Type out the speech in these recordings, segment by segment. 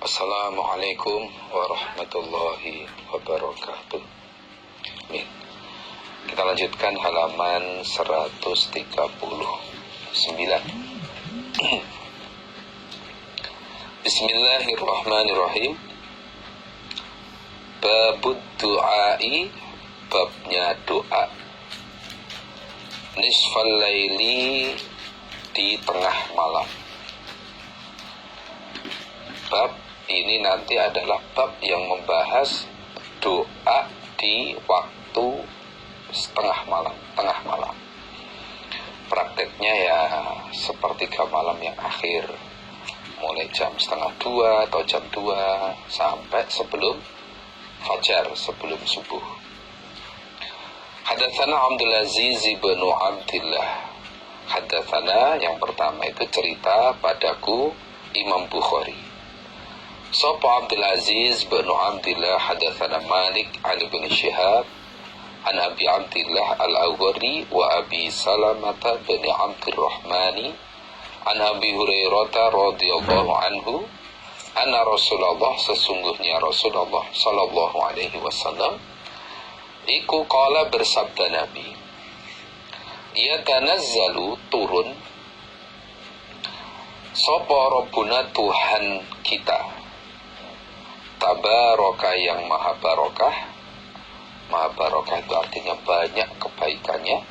Assalamualaikum warahmatullahi wabarakatuh. Amin. Kita lanjutkan halaman 139. Bismillahirrahmanirrahim. Babud du'ai, babnya doa. Nisfal laili, di tengah malam. Bab ini nanti adalah bab yang membahas doa di waktu tengah malam. Prakteknya ya sepertiga malam yang akhir, mulai jam 1:30 atau jam 2 sampai sebelum fajar, sebelum subuh. Hadatsana Abdul Aziz bin Abdillah. Hadatsana yang pertama itu cerita padaku Imam Bukhari. Sapa Abdul Aziz bin Abdillah hadatsana Malik an bin Syihab an Abi Abdillah al-Awghari wa Abi Salamah bin Abdurrahmani an Abi Hurairah radhiyallahu anhu anna Rasulullah, sesungguhnya Rasulullah sallallahu alaihi wasallam iku qala, bersabda Nabi, yatanazzalu, turun sapa Rabbuna, Tuhan kita, tabaraka, yang maha barokah. Maha barokah itu artinya banyak kebaikannya.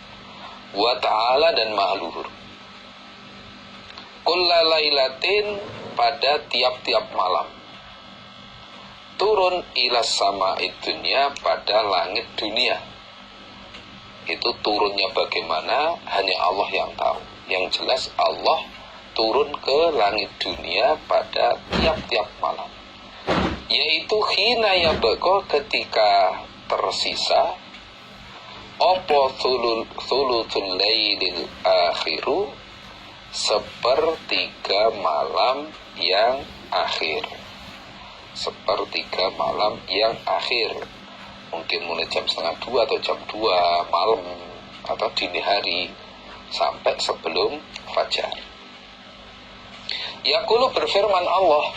Wa ta'ala, dan maha luhur. Kulla lailatin, pada tiap-tiap malam. Turun ilas sama dunya, pada langit dunia. Itu turunnya bagaimana hanya Allah yang tahu. Yang jelas Allah turun ke langit dunia pada tiap-tiap malam, yaitu khina yabqa, ketika tersisa opo thuluthul lailil akhiru, sepertiga malam yang akhir. Sepertiga malam yang akhir, mungkin mulai jam 1:30 atau jam 2 malam atau dini hari sampai sebelum fajar. Yaqulu, berfirman Allah,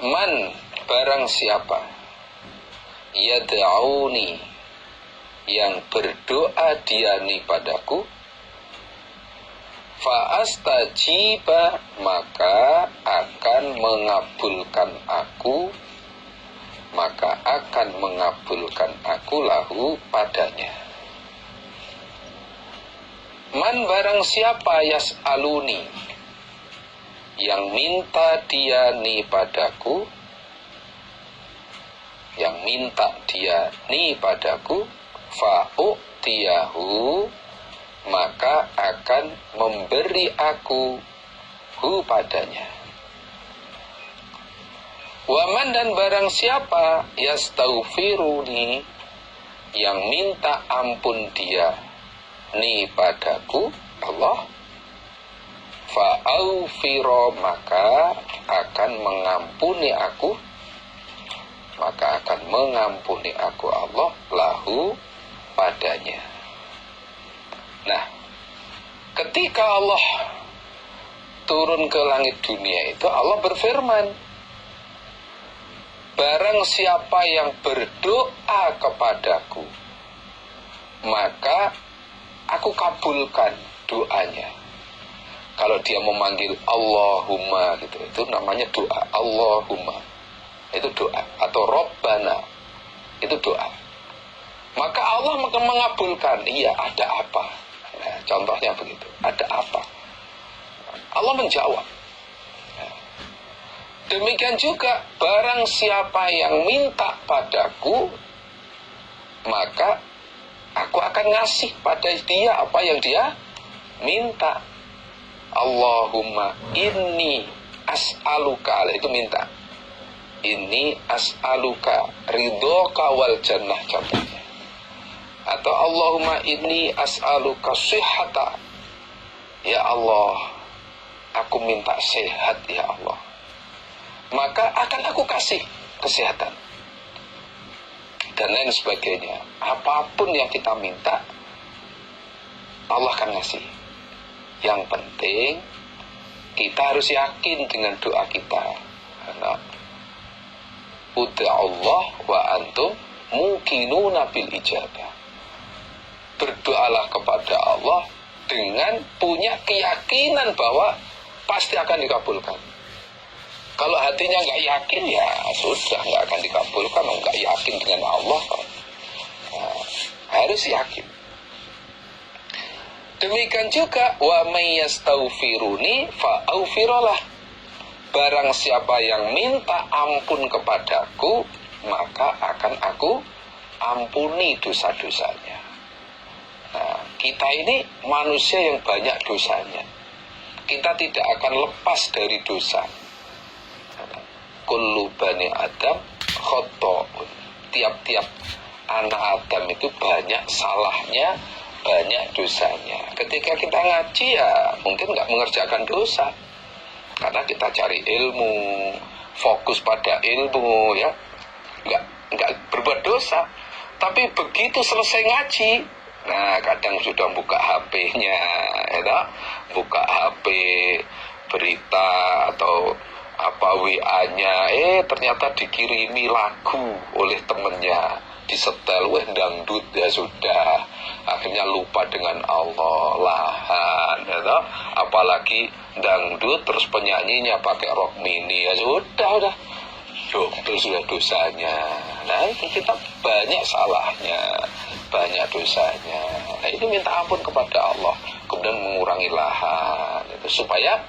man, barang siapa, yad'auni, yang berdoa diani padaku, fa'astajiba, maka akan mengabulkan aku, lahu padanya. Man, barang siapa, yas'aluni, yang minta diani padaku, fa'u'tiyahu, maka akan memberi aku padanya. Waman, dan barang siapa, yastaghfiruni, yang minta ampun dia padaku, Allah, fa'aghfira, maka akan mengampuni aku, Allah, lahu, padanya. Nah, ketika Allah turun ke langit dunia itu, Allah berfirman, barang siapa yang berdoa kepadaku, maka aku kabulkan doanya. Kalau dia memanggil Allahumma gitu, itu namanya doa. Allahumma, itu doa. Atau Rabbana, itu doa. Maka Allah mengabulkan. Iya, ada apa? Nah, contohnya begitu. Ada apa? Allah menjawab. Demikian juga, barang siapa yang minta padaku, maka aku akan ngasih pada dia apa yang dia minta. Allahumma inni as'aluka, itu minta. Inni as'aluka ridhoka wal jannah, contohnya. Atau Allahumma inni as'aluka sihhata, ya Allah, aku minta sehat ya Allah, maka akan aku kasih kesehatan, dan lain sebagainya. Apapun yang kita minta, Allah akan ngasih. Yang penting Kita harus yakin dengan doa kita. Nah, ud'allah wa antum muqinuna bil ijabah. Berdoalah kepada Allah dengan punya keyakinan bahwa pasti akan dikabulkan. Kalau hatinya nggak yakin, ya sudah, nggak akan dikabulkan. Nggak yakin dengan Allah, nah, harus yakin. Demikian juga wa may yastaghfiruni fa'aghfirlah. Barang siapa yang minta ampun kepadaku, maka akan aku ampuni dosa-dosanya. Nah, kita ini manusia yang banyak dosanya. Kita tidak akan lepas dari dosa. Kullu bani Adam khoto'un. Tiap-tiap anak Adam itu banyak salahnya, banyak dosanya. Ketika kita ngaji, ya mungkin nggak mengerjakan dosa, karena kita cari ilmu, fokus pada ilmu, ya nggak berbuat dosa. Tapi begitu selesai ngaji, nah kadang sudah buka HP-nya, ya, buka HP, berita atau apa WA-nya, ternyata dikirimi lagu oleh temennya, disetel, dangdut, ya sudah, akhirnya lupa dengan Allah, lahan, ya, apalagi dangdut terus penyanyinya pakai rock mini, ya sudah double sudah dosanya. Nah, itu kita banyak salahnya, banyak dosanya. Nah, ini minta ampun kepada Allah, kemudian mengurangi lahan, itu supaya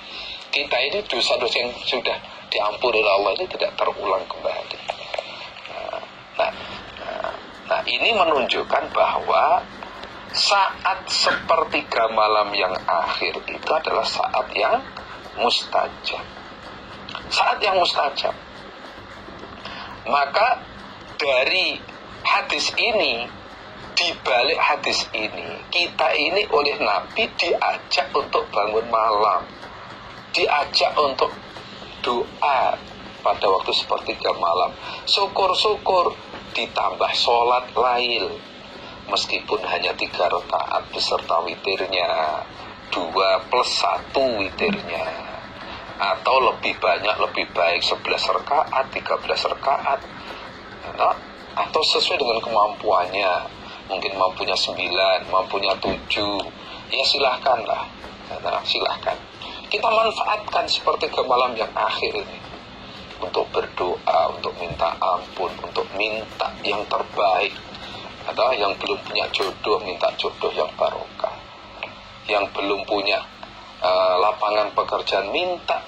kita ini dosa-dosa yang sudah diampuni oleh Allah ini tidak terulang kembali. Nah, ini menunjukkan bahwa saat sepertiga malam yang akhir itu adalah saat yang mustajab. Saat yang mustajab. Maka dari hadis ini, di balik hadis ini, kita ini oleh Nabi diajak untuk bangun malam, diajak untuk doa pada waktu sepertiga malam. Syukur-syukur ditambah sholat lail, meskipun hanya 3 rakaat beserta witirnya, 2 plus 1 witirnya, atau lebih banyak lebih baik 11 rakaat, 13 rakaat, atau sesuai dengan kemampuannya. Mungkin mampunya 9, mampunya 7, ya silahkanlah, silahkan. Kita manfaatkan sepertiga malam yang akhir ini untuk berdoa, untuk minta ampun, untuk minta yang terbaik. Atau yang belum punya jodoh, minta jodoh yang barokah. Yang belum punya lapangan pekerjaan, minta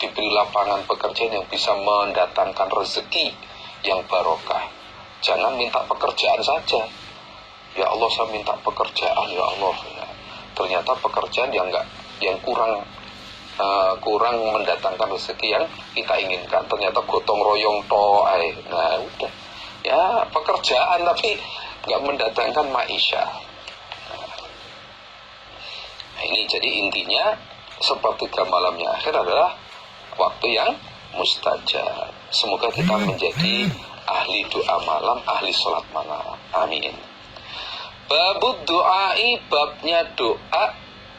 diberi lapangan pekerjaan yang bisa mendatangkan rezeki yang barokah. Jangan minta pekerjaan saja. Ya Allah, saya minta pekerjaan, ya Allah. Ternyata pekerjaan yang kurang mendatangkan rezeki yang kita inginkan. Ternyata gotong royong to'ai. Nah udah, ya pekerjaan tapi nggak mendatangkan maisha. Nah, ini jadi intinya sepertiga malamnya akhir adalah waktu yang mustajab. Semoga kita menjadi ahli doa malam, ahli sholat malam. Amin. Babud doai, babnya doa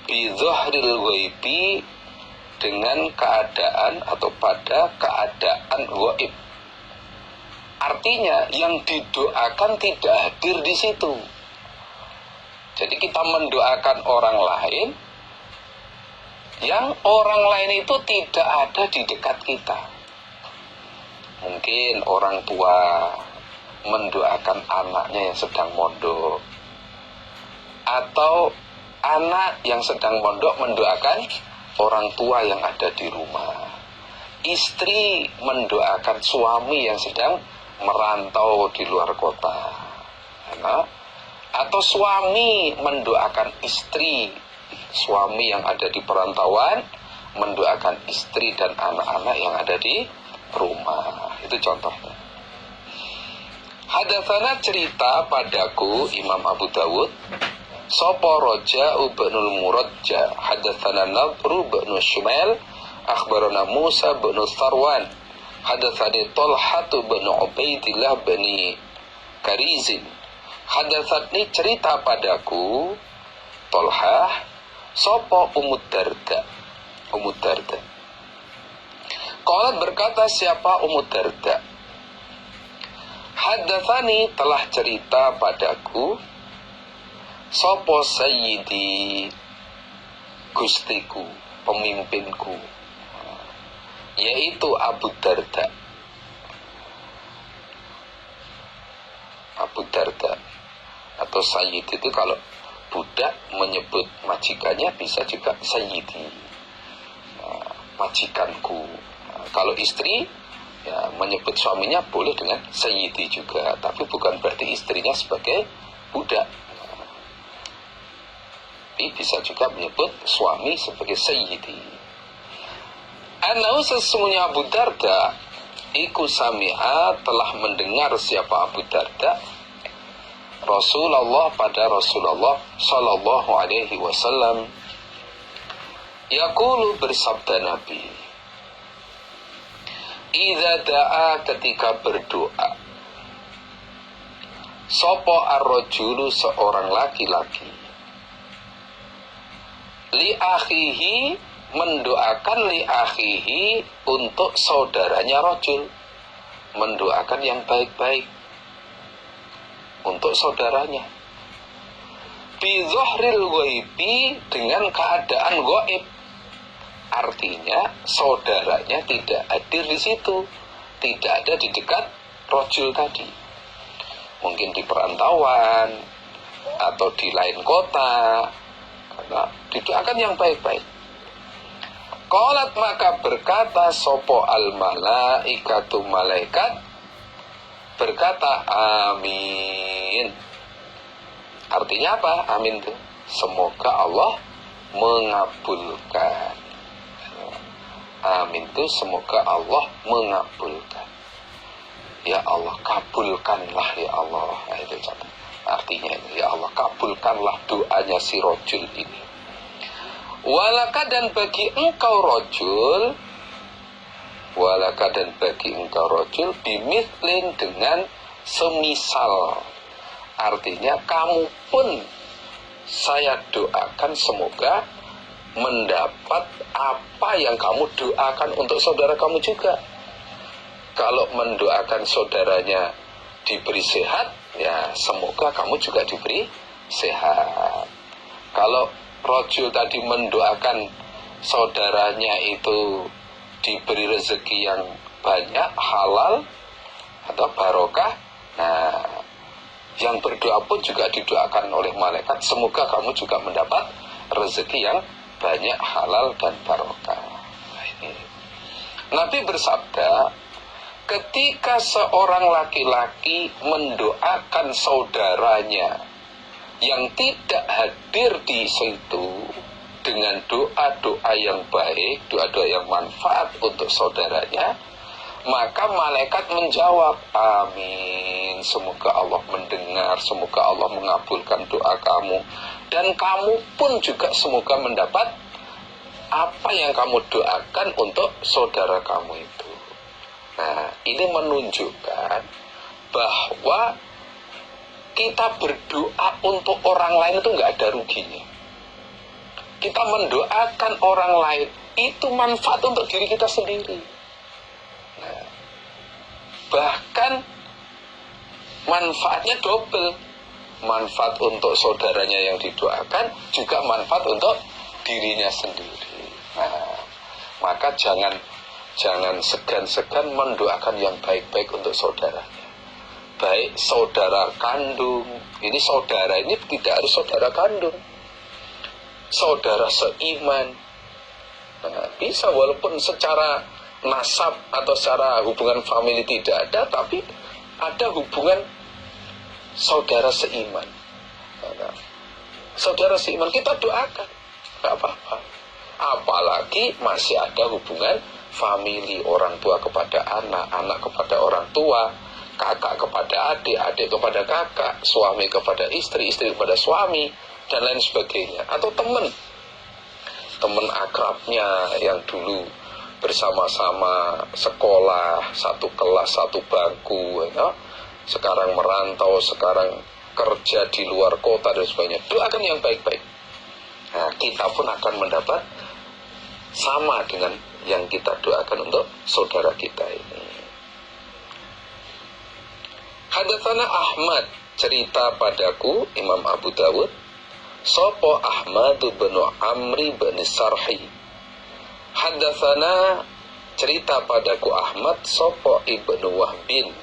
bidzahril ghaibi, dengan keadaan atau pada keadaan gaib. Artinya yang didoakan tidak hadir di situ. Jadi kita mendoakan orang lain, yang orang lain itu tidak ada di dekat kita. Mungkin orang tua mendoakan anaknya yang sedang mondok, atau anak yang sedang mondok mendoakan orang tua yang ada di rumah. Istri mendoakan suami yang sedang merantau di luar kota. Atau suami mendoakan istri, suami yang ada di perantauan mendoakan istri dan anak-anak yang ada di rumah. Itu contohnya. Hadatsana cerita padaku Imam Abu Dawud, Sopo Roja ibnul Murajja, hadatsana Nadru ibn Shumail, akhbarana Musa bin Tharwan, hadatsani Talhah bin Ubaidillah bin Karizin, hadatsani cerita padaku Talhah, Sopo Ummu Darda, Ummu Darda. Qalat berkata siapa Ummu Darda? Haddatsani telah cerita padaku sapa sayyidi gustiku, pemimpinku, yaitu Abu Darda. Abu Darda atau sayyid itu kalau budak menyebut majikannya bisa juga sayyidi, majikanku. Kalau istri ya menyebut suaminya boleh dengan sayyidi juga, tapi bukan berarti istrinya sebagai budak. Tapi bisa juga menyebut suami sebagai sayyidi. Anau sesungguhnya Abu Darda iku sami'a telah mendengar siapa Abu Darda Rasulullah pada Rasulullah sallallahu alaihi wasallam yaqulu bersabda Nabi, idza da'a ketika berdoa sapa ar-rajulu seorang laki-laki li akhihi mendoakan li akhihi untuk saudaranya rajul, mendoakan yang baik-baik untuk saudaranya bi dhahril ghaibi dengan keadaan gaib, artinya saudaranya tidak hadir di situ, tidak ada di dekat rajul tadi, mungkin di perantauan atau di lain kota, karena didoakan yang baik-baik. Qalat maka berkata sopo al malaikatu malaikat berkata amin. Artinya apa? Amin itu semoga Allah mengabulkan. Amin itu semoga Allah mengabulkan. Ya Allah kabulkanlah ya Allah. Nah, itu artinya ya Allah kabulkanlah doanya si rajul ini. Walaka dan bagi engkau rajul, walaka dan bagi engkau rajul bimithlin dengan semisal, artinya kamu pun saya doakan semoga mendapat apa yang kamu doakan untuk saudara kamu juga. Kalau mendoakan saudaranya diberi sehat, ya semoga kamu juga diberi sehat. Kalau rajul tadi mendoakan saudaranya itu diberi rezeki yang banyak, halal atau barokah, nah yang berdoa pun juga didoakan oleh malaikat semoga kamu juga mendapat rezeki yang banyak, halal dan barokah. Nah, ini Nabi bersabda, ketika seorang laki-laki mendoakan saudaranya yang tidak hadir di situ dengan doa-doa yang baik, doa-doa yang manfaat untuk saudaranya, maka malaikat menjawab amin, semoga Allah mendengar, semoga Allah mengabulkan doa kamu, dan kamu pun juga semoga mendapat apa yang kamu doakan untuk saudara kamu itu. Nah, ini menunjukkan bahwa kita berdoa untuk orang lain itu nggak ada ruginya. Kita mendoakan orang lain itu manfaat untuk diri kita sendiri. Nah, bahkan manfaatnya double. Manfaat untuk saudaranya yang didoakan, juga manfaat untuk dirinya sendiri. Nah, maka jangan segan-segan mendoakan yang baik-baik untuk saudaranya. Baik saudara kandung, ini saudara ini tidak harus saudara kandung, saudara seiman. Nah, bisa walaupun secara nasab atau secara hubungan famili tidak ada, tapi ada hubungan saudara seiman. Nah, saudara seiman kita doakan, gak apa-apa. Apalagi masih ada hubungan famili, orang tua kepada anak, anak kepada orang tua, kakak kepada adik, adik kepada kakak, suami kepada istri, istri kepada suami, dan lain sebagainya. Atau teman akrabnya yang dulu bersama-sama sekolah, satu kelas, satu bangku, ya. Sekarang merantau, sekarang kerja di luar kota dan sebagainya. Doakan yang baik-baik. Nah, kita pun akan mendapat sama dengan yang kita doakan untuk saudara kita ini. Hadatsana Ahmad, cerita padaku Imam Abu Dawud, sopo Ahmad bin Amri bin Sarhi. Hadatsana, cerita padaku Ahmad, sopo Ibnu Wahbin.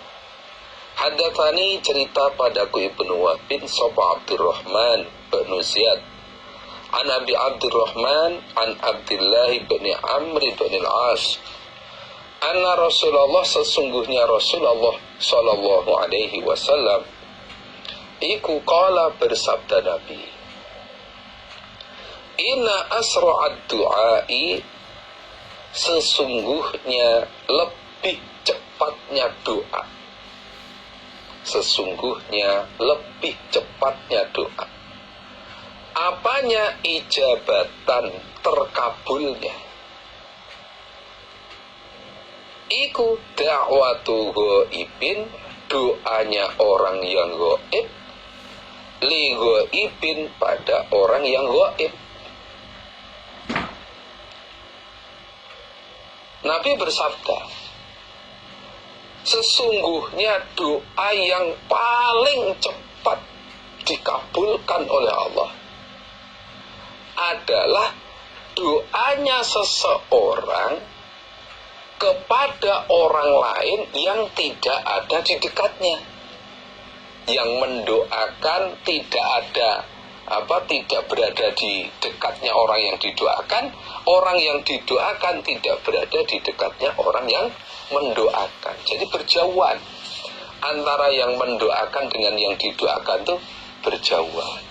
Hadatsani, cerita padaku Ibnu Wahbin, sopo Abdurrahman bin Ziyad. An Abi Abdurrahman an Abdullah bin Amri bin Al-As. Anna Rasulullah, sesungguhnya Rasulullah sallallahu alaihi wasallam iku qala, bersabda Nabi, inna asra'ad du'ai, sesungguhnya lebih cepatnya doa, sesungguhnya lebih cepatnya doa. Apanya? Ijabatan, terkabulnya. Iku da'watu ghaibin, doanya orang yang ghaib, li ghaibin, pada orang yang ghaib. Nabi bersabda, sesungguhnya doa yang paling cepat dikabulkan oleh Allah adalah doanya seseorang kepada orang lain yang tidak ada di dekatnya. Yang mendoakan tidak ada tidak berada di dekatnya orang yang didoakan, orang yang didoakan tidak berada di dekatnya orang yang mendoakan. Jadi berjauhan antara yang mendoakan dengan yang didoakan itu berjauhan.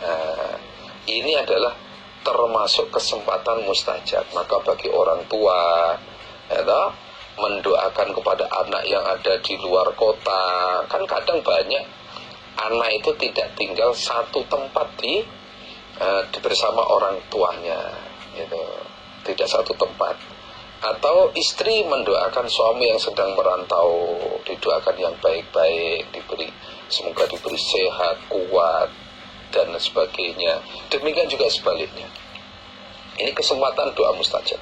Nah, ini adalah termasuk kesempatan mustajab. Maka bagi orang tua mendoakan kepada anak yang ada di luar kota, kan kadang banyak anak itu tidak tinggal satu tempat di bersama orang tuanya, gitu. Tidak satu tempat. Atau istri mendoakan suami yang sedang merantau, didoakan yang baik-baik, semoga diberi sehat, kuat, dan sebagainya. Demikian juga sebaliknya. Ini kesempatan doa mustajab.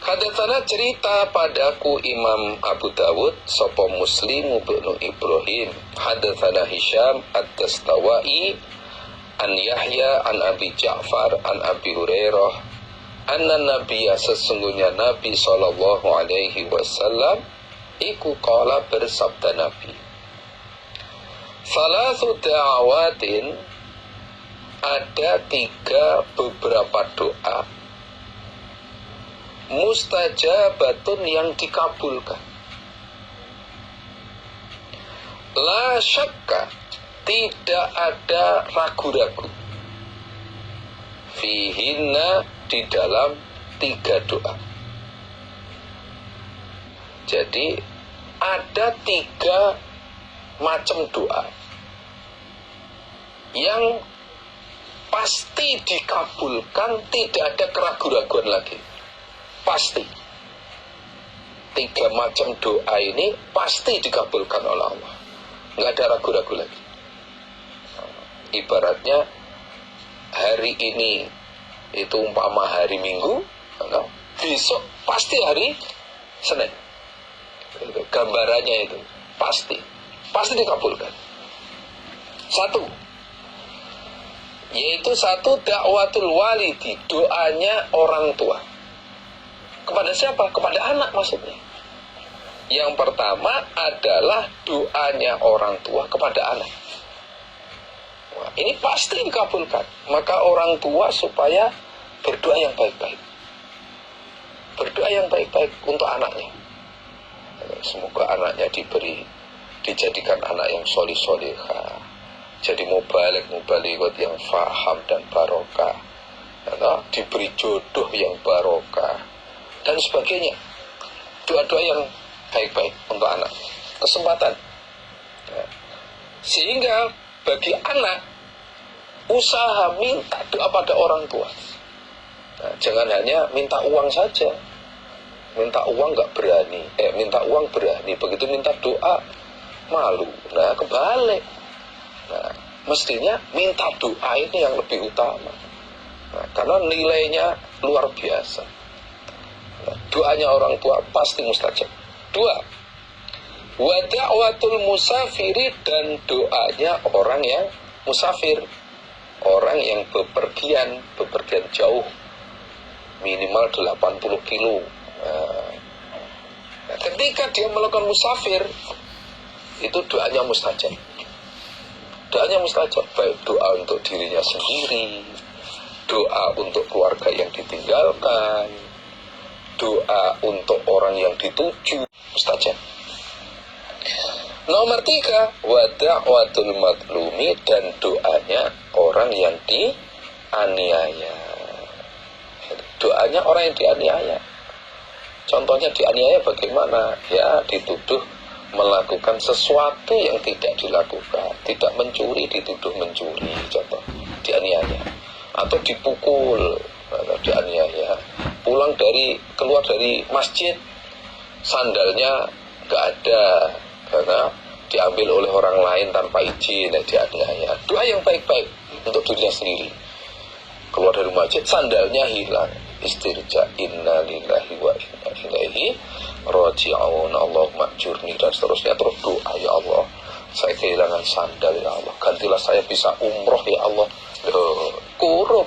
Hadatsana, cerita padaku Imam Abu Dawud, sapa Muslim bin Ibrahim. Hadatsana Hisham ad-Dastawai an Yahya an Abi Ja'far an Abi Hurairah anna Nabiyya, sesungguhnya Nabi sallallahu alaihi wasallam iku qala, bersabda Nabi, salasu da'awatin, ada beberapa doa, mustajabatun, yang dikabulkan. La syakka, tidak ada ragu-ragu, fihinna, di dalam 3 doa. Jadi ada 3 macam doa yang pasti dikabulkan, tidak ada keraguan-raguan lagi. Pasti 3 macam doa ini pasti dikabulkan oleh Allah, nggak ada ragu-ragu lagi. Ibaratnya hari ini itu umpama hari Minggu, besok pasti hari Senin. Gambarannya itu pasti dikabulkan. 1, yaitu 1 dakwatul walidi, doanya orang tua. Kepada siapa? Kepada anak maksudnya. Yang pertama adalah doanya orang tua kepada anak. Wah, ini pasti dikabulkan. Maka orang tua supaya berdoa yang baik-baik. Berdoa yang baik-baik untuk anaknya. Semoga anaknya dijadikan anak yang solih-solihah, jadi mubaligh yang faham dan barokah, diberi jodoh yang barokah, dan sebagainya. Doa-doa yang baik-baik untuk anak. Kesempatan. Sehingga bagi anak, usaha minta doa pada orang tua. Jangan hanya minta uang saja. Minta uang nggak berani. Minta uang berani. Begitu minta doa, malu. Nah, kebalik. Nah, mestinya minta doa ini yang lebih utama. Nah, karena nilainya luar biasa. Nah, doanya orang tua pasti mustajab. 2, wa da'watul musafiri, dan doanya orang yang musafir, orang yang bepergian jauh, minimal 80 kilo. Nah, ketika dia melakukan musafir, itu doanya mustajab. Doanya mustajab, baik doa untuk dirinya sendiri, doa untuk keluarga yang ditinggalkan, doa untuk orang yang dituju, mustajab. Nomor 3, wa da'watul madlumi, dan doanya orang yang dianiaya. Doanya orang yang dianiaya. Contohnya dianiaya bagaimana? Ya, dituduh melakukan sesuatu yang tidak dilakukan, tidak mencuri, dituduh mencuri, contoh dianiaya, atau dipukul, atau dianiaya, keluar dari masjid, sandalnya nggak ada karena diambil oleh orang lain tanpa izin, dianiaya. Doa yang baik-baik untuk dirinya sendiri, keluar dari masjid sandalnya hilang, istirja, inna lillahi wa inna ilaihi raji'un, Allahumma ajurni, dan seterusnya. Terus doa, ya Allah, saya kehilangan sandal, ya Allah, gantilah saya bisa umroh, ya Allah. Kurup,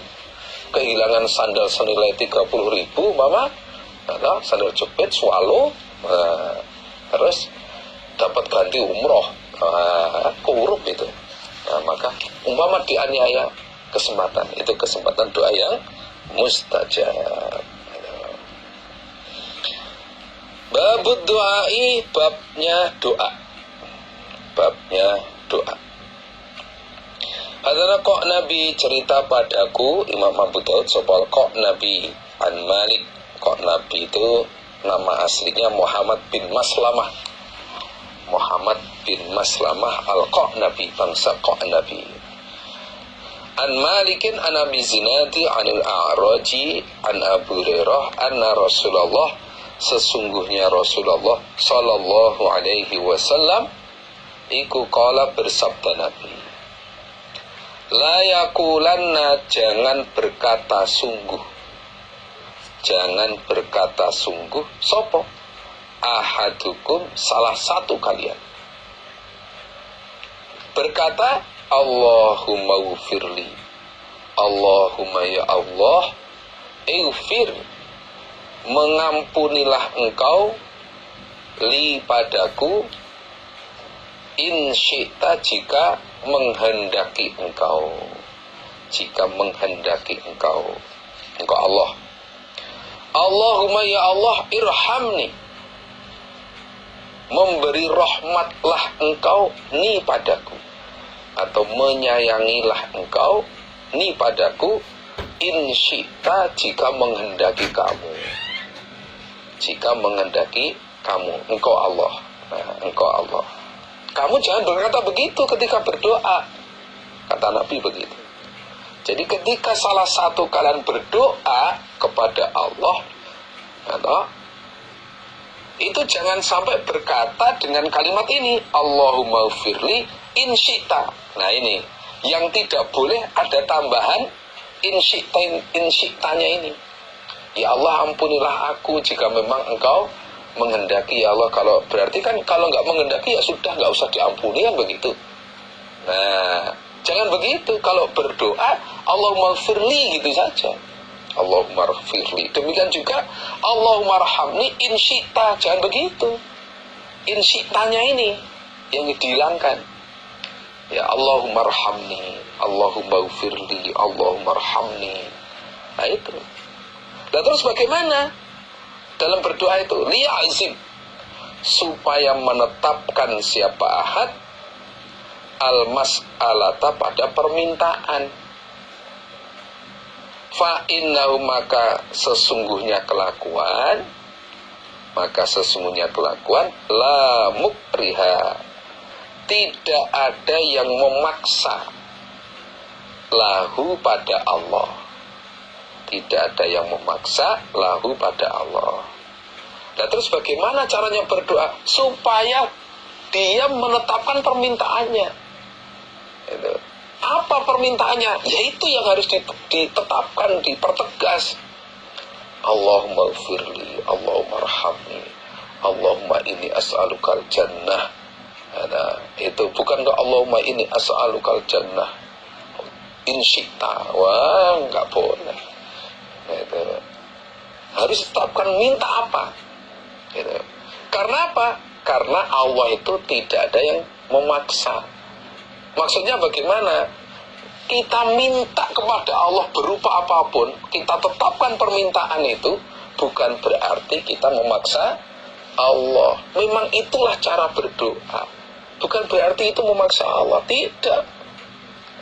kehilangan sandal senilai 30.000, mama, sandal jepit, swallow, terus dapat ganti umroh, kurup itu. Nah, maka umpama dianiaya, kesempatan itu, kesempatan doa yang mustajab. Babud doai, babnya doa. Babnya doa. Hadana kok Nabi cerita padaku, Imam Abu Daud sopal kok Nabi an Malik. Kok Nabi itu nama aslinya Muhammad bin Maslamah. Muhammad bin Maslamah al-Kok Nabi, bangsa Kok Nabi. An Malikin an Abi Zinadi anil A'raji an Abu Hurairah anna Rasulullah, sesungguhnya Rasulullah sallallahu alaihi wasallam iku qala, bersabda Nabi, la yakulanna, jangan berkata sungguh, jangan berkata sungguh, sopo ahadukum, salah satu kalian, berkata Allahumma ufirli, Allahumma ya Allah, ighfir, mengampunilah engkau, li padaku, in syi'ta, jika menghendaki engkau, jika menghendaki engkau Allah. Allahumma ya Allah, irhamni, memberi rahmatlah engkau ni padaku, atau menyayangilah engkau ni padaku, in syi'ta, jika menghendaki kamu, jika menghendaki kamu, engkau Allah. Nah, engkau Allah. Kamu jangan berkata begitu ketika berdoa, kata Nabi begitu. Jadi ketika salah satu kalian berdoa kepada Allah, itu jangan sampai berkata dengan kalimat ini, Allahumma ufirli in syi'ta. Nah ini, yang tidak boleh ada tambahan in syi'tanya ini. Ya Allah, ampunilah aku jika memang engkau menghendaki, ya Allah. Kalau berarti kan kalau nggak menghendaki ya sudah, nggak usah diampuni, kan begitu. Nah, jangan begitu. Kalau berdoa Allahumma firli gitu saja, Allahumma firli. Demikian juga Allahumma rahamni in syi'ta, jangan begitu. In syi'tanya ini yang dihilangkan. Ya Allahumma rahamni, Allahumma firli, Allahumma rahamni. Nah itu. Dan terus bagaimana dalam berdoa itu? Liya'zim, supaya menetapkan siapa ahad al-mas'alata, pada permintaan. Fa'innahu, maka sesungguhnya kelakuan, la mukriha, tidak ada yang memaksa, lahu pada Allah. Tidak ada yang memaksa lahu pada Allah. Dan terus bagaimana caranya berdoa supaya dia menetapkan permintaannya? Itu. Apa permintaannya? Yaitu yang harus ditetapkan, dipertegas. Allahumma gfirli, Allahumma rahamni, Allahumma inni as'alukal jannah. Nah, itu bukan ke Allahumma inni as'alukal jannah insyita. Wah, nggak boleh. Gitu. Harus tetapkan minta apa. Gitu. Karena apa? Karena Allah itu tidak ada yang memaksa. Maksudnya bagaimana? Kita minta kepada Allah berupa apapun, kita tetapkan permintaan itu, bukan berarti kita memaksa Allah. Memang itulah cara berdoa. Bukan berarti itu memaksa Allah. Tidak.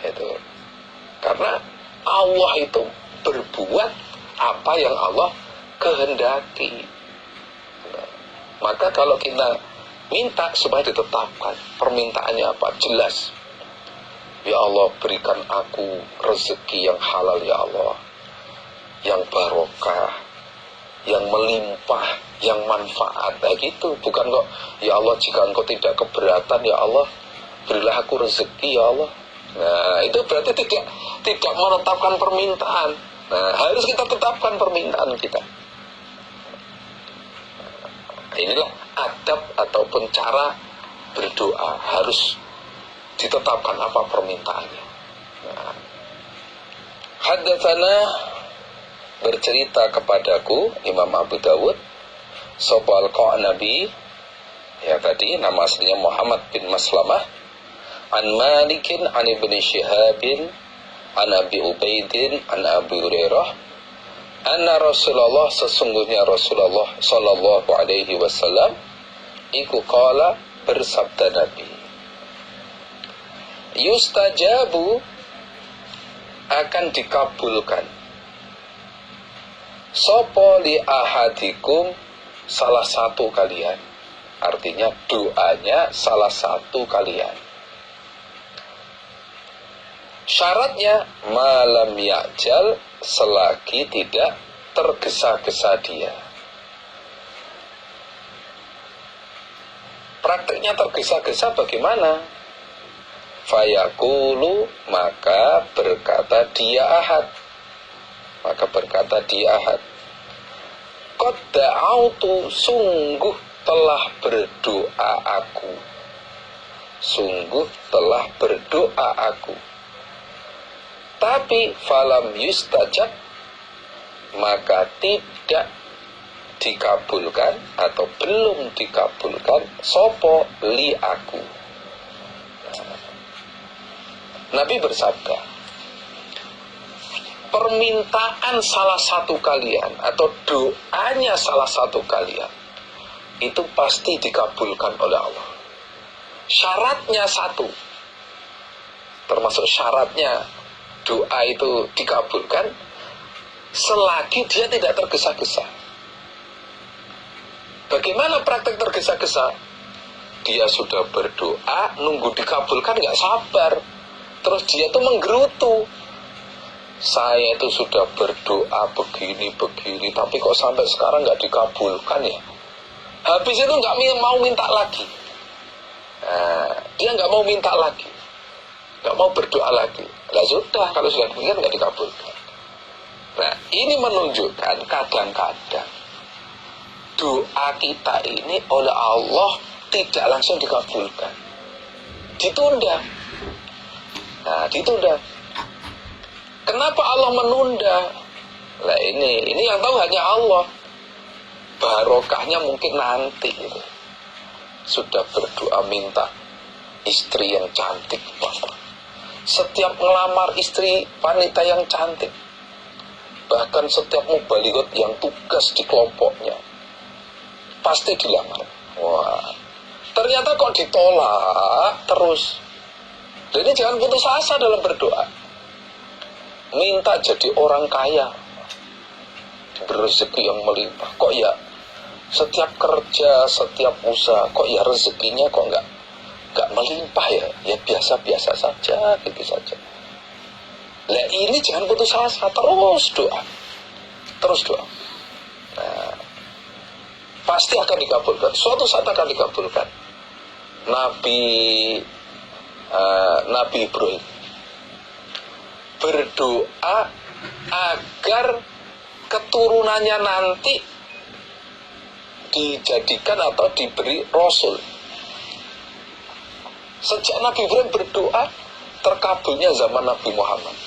Itu. Karena Allah itu berbuat apa yang Allah kehendaki. Nah, maka kalau kita minta supaya ditetapkan permintaannya apa? Jelas. Ya Allah, berikan aku rezeki yang halal ya Allah, yang barokah, yang melimpah, yang manfaat. Nah gitu, bukan kok ya Allah jika engkau tidak keberatan ya Allah, berilah aku rezeki ya Allah. Nah itu berarti tidak menetapkan permintaan. Nah harus kita tetapkan permintaan kita. Nah, inilah adab ataupun cara berdoa, harus ditetapkan apa permintaannya. Nah, haddatsana bercerita kepadaku Imam Abu Dawud Sobal Qa'nabi, ya tadi nama aslinya Muhammad bin Maslamah, an Malikin an Ibni Syihabin an Abi Ubaidin an Abi Hurairah anna Rasulullah, sesungguhnya Rasulullah sallallahu alaihi wasallam iku qala, bersabda Nabi, yustajabu, akan dikabulkan sopo li ahadikum, salah satu kalian. Artinya doanya salah satu kalian. Syaratnya malam ya'jal, selagi tidak tergesa-gesa dia. Praktiknya tergesa-gesa bagaimana? Fayaqulu, maka berkata dia ahad. Qad da'autu, sungguh telah berdoa aku. Tapi falam yustajab, maka tidak dikabulkan atau belum dikabulkan sopo li aku. Nabi bersabda, permintaan salah satu kalian atau doanya salah satu kalian itu pasti dikabulkan oleh Allah. Syaratnya satu, termasuk syaratnya doa itu dikabulkan selagi dia tidak tergesa-gesa. Bagaimana praktek tergesa-gesa? Dia sudah berdoa, nunggu dikabulkan nggak sabar. Terus dia tuh menggerutu, saya itu sudah berdoa begini, tapi kok sampai sekarang nggak dikabulkan ya. Habis itu nggak mau minta lagi. Nah, dia nggak mau minta lagi, nggak mau berdoa lagi. Lah sudah, kalau sudah demikian nggak dikabulkan. Nah, ini menunjukkan kadang-kadang doa kita ini oleh Allah tidak langsung dikabulkan, ditunda. Nah, ditunda. Kenapa Allah menunda? Nah, ini yang tahu hanya Allah. Barokahnya mungkin nanti gitu. Sudah berdoa minta istri yang cantik, setiap ngelamar istri wanita yang cantik, bahkan setiap mubalighot yang tugas di kelompoknya pasti dilamar. Wah, ternyata kok ditolak terus. Jadi jangan putus asa dalam berdoa. Minta jadi orang kaya, berrezeki yang melimpah. Kok ya setiap kerja, setiap usaha, kok ya rezekinya kok nggak melimpah ya? Ya biasa-biasa saja, gitu saja. Lah ini jangan putus asa, terus doa. Nah, pasti akan dikabulkan. Suatu saat akan dikabulkan. Nabi Ibrahim berdoa agar keturunannya nanti dijadikan atau diberi rasul. Sejak Nabi Ibrahim berdoa, terkabulnya zaman Nabi Muhammad.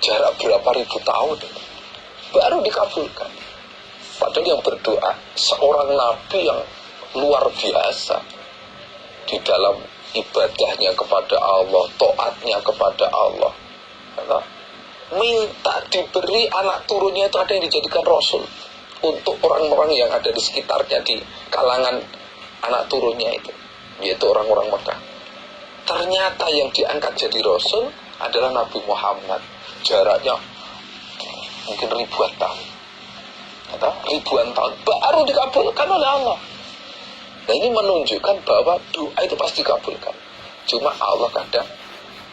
Jarak berapa ribu tahun baru dikabulkan. Padahal yang berdoa seorang nabi yang luar biasa di dalam ibadahnya kepada Allah, taatnya kepada Allah. Minta diberi anak turunnya itu ada yang dijadikan rasul untuk orang-orang yang ada di sekitarnya, di kalangan anak turunnya itu, yaitu orang-orang Mekah. Ternyata yang diangkat jadi rasul adalah Nabi Muhammad. Jaraknya mungkin ribuan tahun, atau ribuan tahun baru dikabulkan oleh Allah. Nah, ini menunjukkan bahwa doa itu pasti dikabulkan. Cuma Allah kadang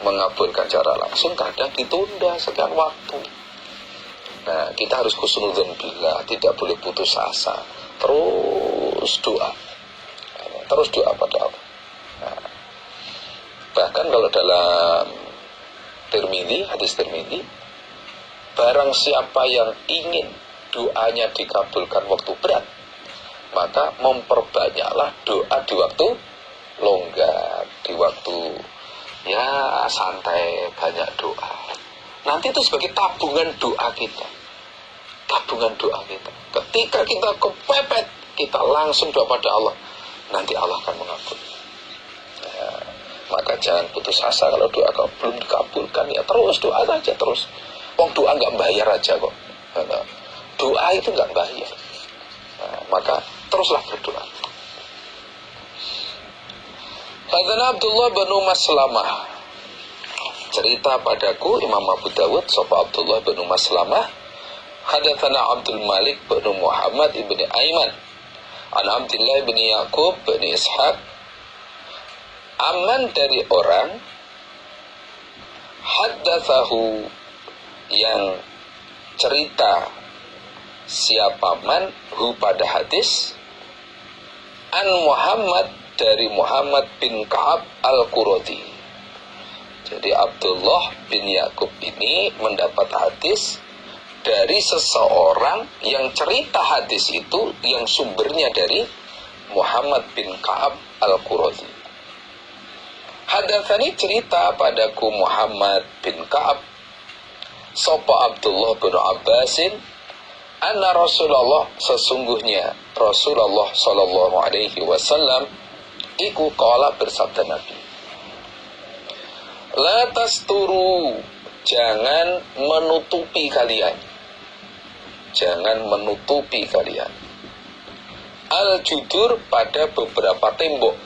mengabulkan secara langsung, kadang ditunda sekian waktu. Nah, kita harus husnudzon billah, tidak boleh putus asa. Terus doa pada Allah. Nah, bahkan kalau dalam hadis Tirmidzi, barang siapa yang ingin doanya dikabulkan waktu berat, maka memperbanyaklah doa di waktu longgar, di waktu ya santai, banyak doa. Nanti itu sebagai tabungan doa kita. Ketika kita kepepet, kita langsung doa pada Allah, nanti Allah akan mengabul. Maka jangan putus asa kalau doa kau belum dikabulkan, ya terus doa saja terus. Doa nggak bayar aja kok. Doa itu nggak bayar. Maka teruslah berdoa. Hadzana Abdullah bin Maslamah, cerita padaku Imam Abu Dawud, sapa Abdullah bin Maslamah, hadatsana Abdul Malik bin Muhammad ibni Aiman, an Abdullah bin Yaqub bin Ishaq, aman dari orang haddatsahu, yang cerita siapa man hu pada hadis, an Muhammad, dari Muhammad bin Ka'ab al-Quradi. Jadi Abdullah bin Yaqub ini mendapat hadis dari seseorang yang cerita hadis itu yang sumbernya dari Muhammad bin Ka'ab al-Quradi. Hadatsani, cerita padaku Muhammad bin Ka'ab, sapa Abdullah bin Abbasin, anna Rasulullah, sesungguhnya Rasulullah sallallahu alaihi wasallam iku qala, bersabda Nabi, la tasturu, jangan menutupi kalian, al-judur, pada beberapa tembok,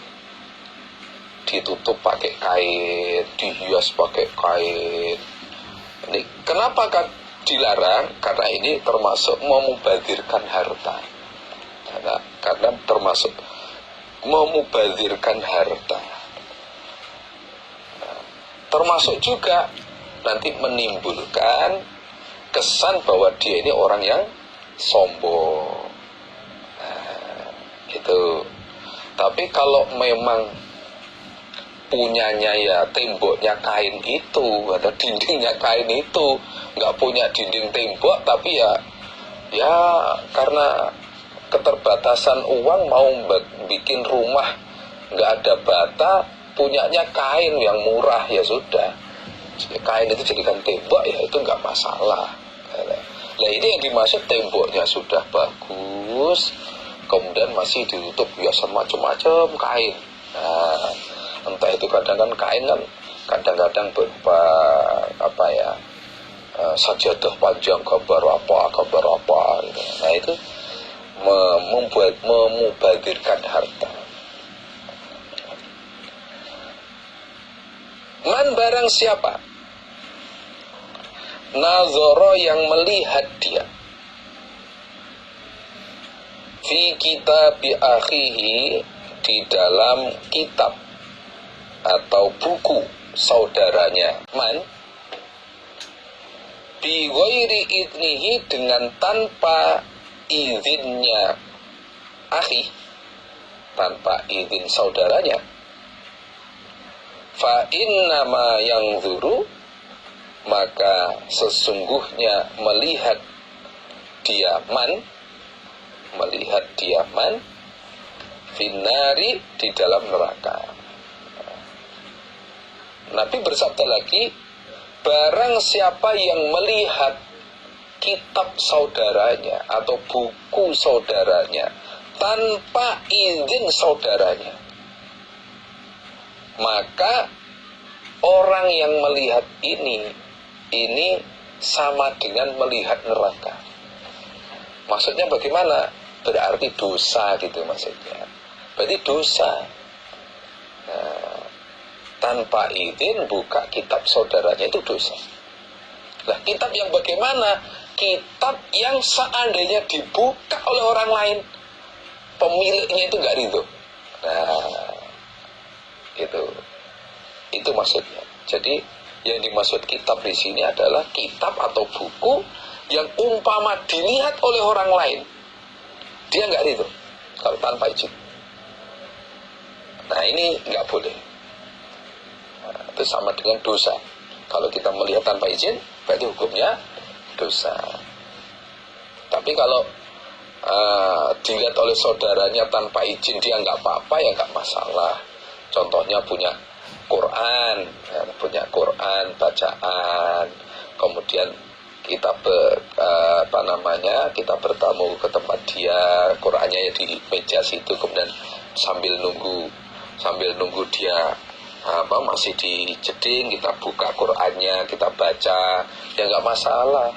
ditutup pakai kain, dihias pakai kain. Ini kenapa dilarang? Karena ini termasuk memubadirkan harta. Karena termasuk memubadirkan harta. Termasuk juga nanti menimbulkan kesan bahwa dia ini orang yang sombong. Itu. Tapi kalau memang punyanya ya temboknya kain itu atau dindingnya kain itu, nggak punya dinding tembok, tapi ya karena keterbatasan uang mau bikin rumah nggak ada bata, punyanya kain yang murah, ya sudah, kain itu jadikan tembok, ya itu nggak masalah. Nah, ini yang dimaksud temboknya sudah bagus, kemudian masih ditutup hiasan macam-macam kain. Nah, entah itu kadang kan kain kan kadang-kadang berupa sajadah panjang gambar apa gitu. Nah, itu memubadirkan harta. Man, barang siapa nazara, yang melihat dia, fi kitabi akhihi, di dalam kitab atau buku saudaranya, man, bi ghairi idnihi, dengan tanpa izinnya akhi, tanpa izin saudaranya, fa innama yanzuru, maka sesungguhnya melihat diaman finari di dalam neraka. Nabi bersabda lagi, barang siapa yang melihat kitab saudaranya atau buku saudaranya tanpa izin saudaranya, maka orang yang melihat ini sama dengan melihat neraka. Maksudnya bagaimana? Berarti dosa gitu maksudnya. Berarti dosa. Nah, tanpa izin buka kitab saudaranya itu dosa. Nah, kitab yang bagaimana? Kitab yang seandainya dibuka oleh orang lain, pemiliknya itu nggak ridho. Nah, itu maksudnya. Jadi yang dimaksud kitab di sini adalah kitab atau buku yang umpama dilihat oleh orang lain, dia nggak ridho kalau tanpa izin. Nah, ini nggak boleh. Nah, itu sama dengan dosa. Kalau kita melihat tanpa izin, berarti hukumnya dosa. Tapi kalau dilihat oleh saudaranya tanpa izin, dia nggak apa-apa, ya nggak masalah. Contohnya punya Quran, bacaan, kemudian kita kita bertamu ke tempat dia, Qurannya ya di meja situ, kemudian sambil nunggu dia masih di jeding, kita buka Qurannya, kita baca, ya nggak masalah.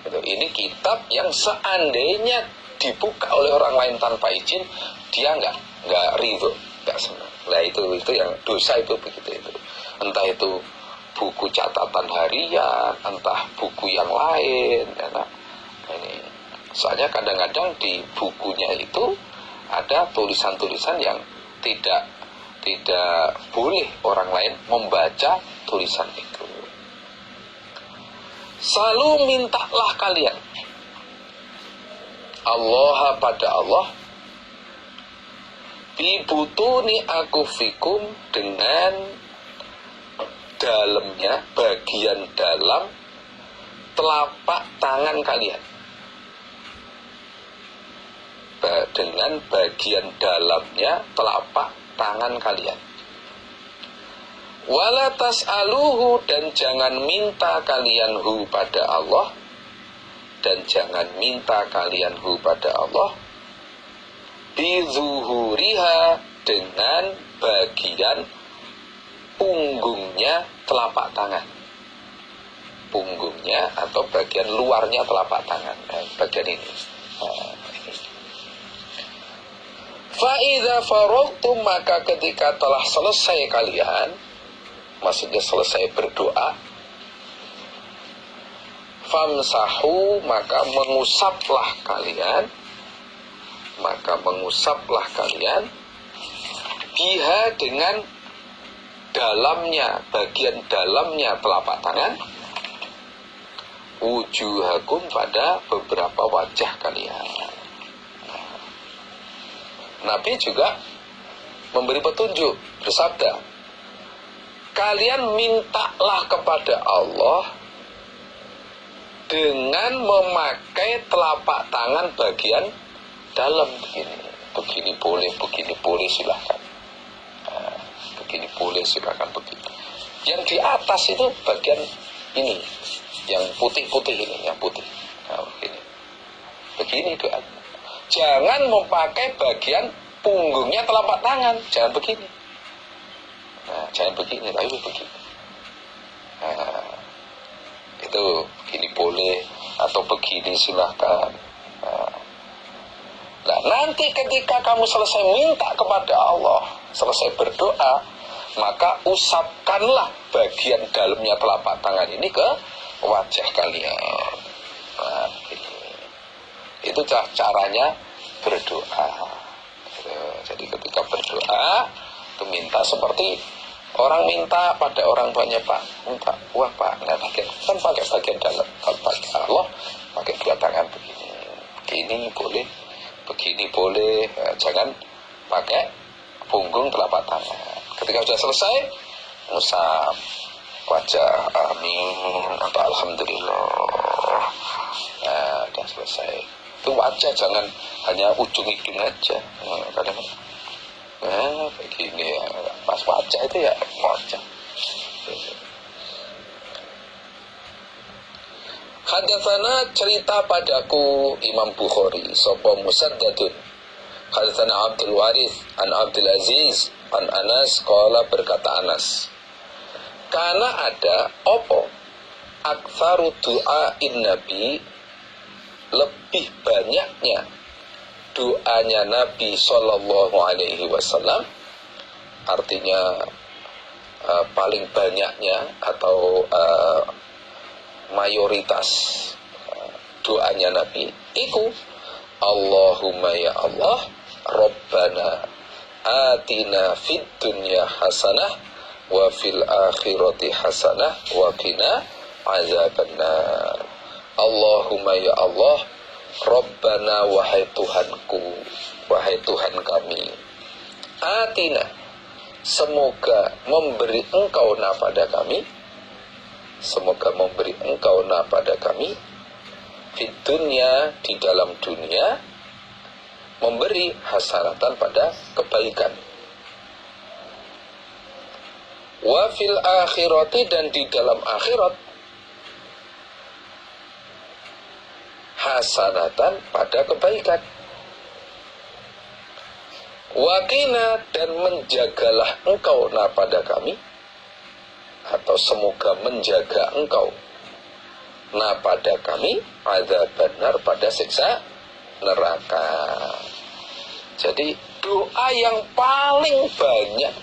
Ini kitab yang seandainya dibuka oleh orang lain tanpa izin, dia nggak ridho, nggak senang. Nah, itu yang dosa itu begitu itu. Entah itu buku catatan harian, entah buku yang lain. Nah, ini soalnya kadang-kadang di bukunya itu ada tulisan-tulisan yang tidak boleh orang lain membaca tulisan itu. Selalu mintalah kalian Allah pada Allah bibutuni akufikum, dengan dalamnya, bagian dalam telapak tangan kalian, dengan bagian dalamnya telapak tangan kalian. Wala tas'aluhu, dan jangan minta kalian hu pada Allah, dan jangan minta kalian hu pada Allah bizuhuriha, dengan bagian punggungnya telapak tangan. Punggungnya atau bagian luarnya telapak tangan, bagian ini. Fa'idha faragtum, maka ketika telah selesai kalian, maksudnya selesai berdoa, famsahu, maka mengusaplah kalian biha, dengan dalamnya, bagian dalamnya telapak tangan, wujuhakum, pada beberapa wajah kalian. Nabi juga memberi petunjuk, bersabda, kalian mintalah kepada Allah dengan memakai telapak tangan bagian dalam begini boleh silahkan. Begini boleh silahkan begitu. Yang di atas itu bagian ini, yang putih-putih ini, yang putih. Nah, begini doa. Jangan memakai bagian punggungnya telapak tangan, jangan begini. Nah, jangan begini, tapi begini. Nah, itu begini boleh, atau begini silahkan. Nah, nanti ketika kamu selesai minta kepada Allah, selesai berdoa, maka usapkanlah bagian dalamnya telapak tangan ini ke wajah kalian. Nah, itu caranya berdoa. Jadi ketika berdoa itu minta seperti orang minta pada orang tuanya, Pak, minta uang Pak, nah pakai bagian dalam. Kalau pakai Allah, pakai dua tangan begini boleh, begini boleh, jangan pakai punggung telapak tangan. Ketika sudah selesai, ngusap. wajah, amin, apa alhamdulillah. Nah, udah selesai. Itu wajah, jangan hanya ujung hidung aja. Kadang begini ya, pas wajah itu ya wajah. Hadatsana cerita padaku Imam Bukhari sapa Musaddadun. Hadatsana Abdul Warith an Abdul Aziz an Anas qala, berkata Anas, karena ada opo aktsaru du'ain Nabi, lebih banyaknya doanya Nabi Sallallahu Alaihi Wasallam, artinya paling banyaknya atau mayoritas doanya Nabi iku Allahumma ya Allah Rabbana atina fid dunya hasanah wa fil akhirati hasanah wa qina azabannar. Allahumma ya Allah Rabbana, wahai Tuhanku, wahai Tuhan kami, atina, semoga memberi engkau pada kami, semoga memberi engkau pada kami, fid dunya, di dalam dunia, memberi hasanatan pada kebaikan, wa fil akhirati, dan di dalam akhirat, hasanatan pada kebaikan, wakina, dan menjagalah engkau pada kami, atau semoga menjaga engkau pada kami, azab benar, pada siksa neraka. Jadi doa yang paling banyak,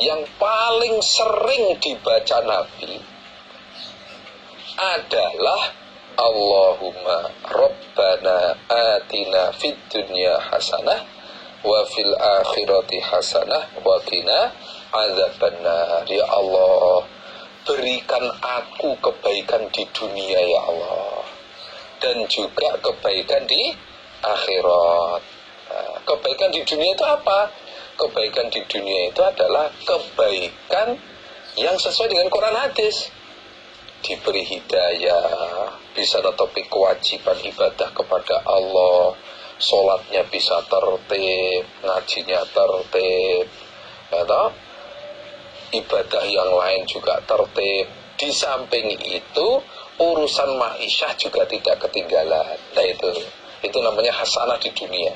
yang paling sering dibaca Nabi adalah Allahumma Rabbana atina fid dunya hasanah wa fil akhirati hasanah wa qina azabannar. Ya Allah, berikan aku kebaikan di dunia ya Allah, dan juga kebaikan di akhirat. Nah, kebaikan di dunia itu apa? Kebaikan di dunia itu adalah kebaikan yang sesuai dengan Quran hadis. Diberi hidayah, bisa netopi kewajiban ibadah kepada Allah, sholatnya bisa tertib, ngajinya tertib, atau ibadah yang lain juga tertib. Di samping itu urusan ma'isyah juga tidak ketinggalan. Nah itu namanya hasanah di dunia.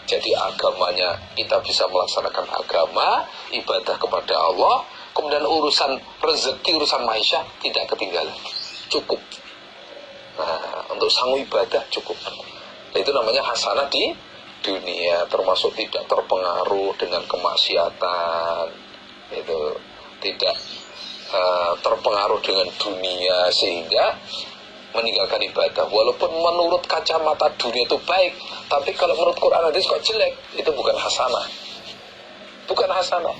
Jadi agamanya, kita bisa melaksanakan agama, ibadah kepada Allah, kemudian urusan rezeki, urusan ma'isyah tidak ketinggalan, cukup. Nah, untuk sanggup ibadah cukup. Nah, itu namanya hasanah di dunia, termasuk tidak terpengaruh dengan kemaksiatan, itu tidak terpengaruh dengan dunia sehingga meninggalkan ibadah. Walaupun menurut kacamata dunia itu baik, tapi kalau menurut Quran hadis kok jelek, itu bukan hasanah. Bukan hasanah.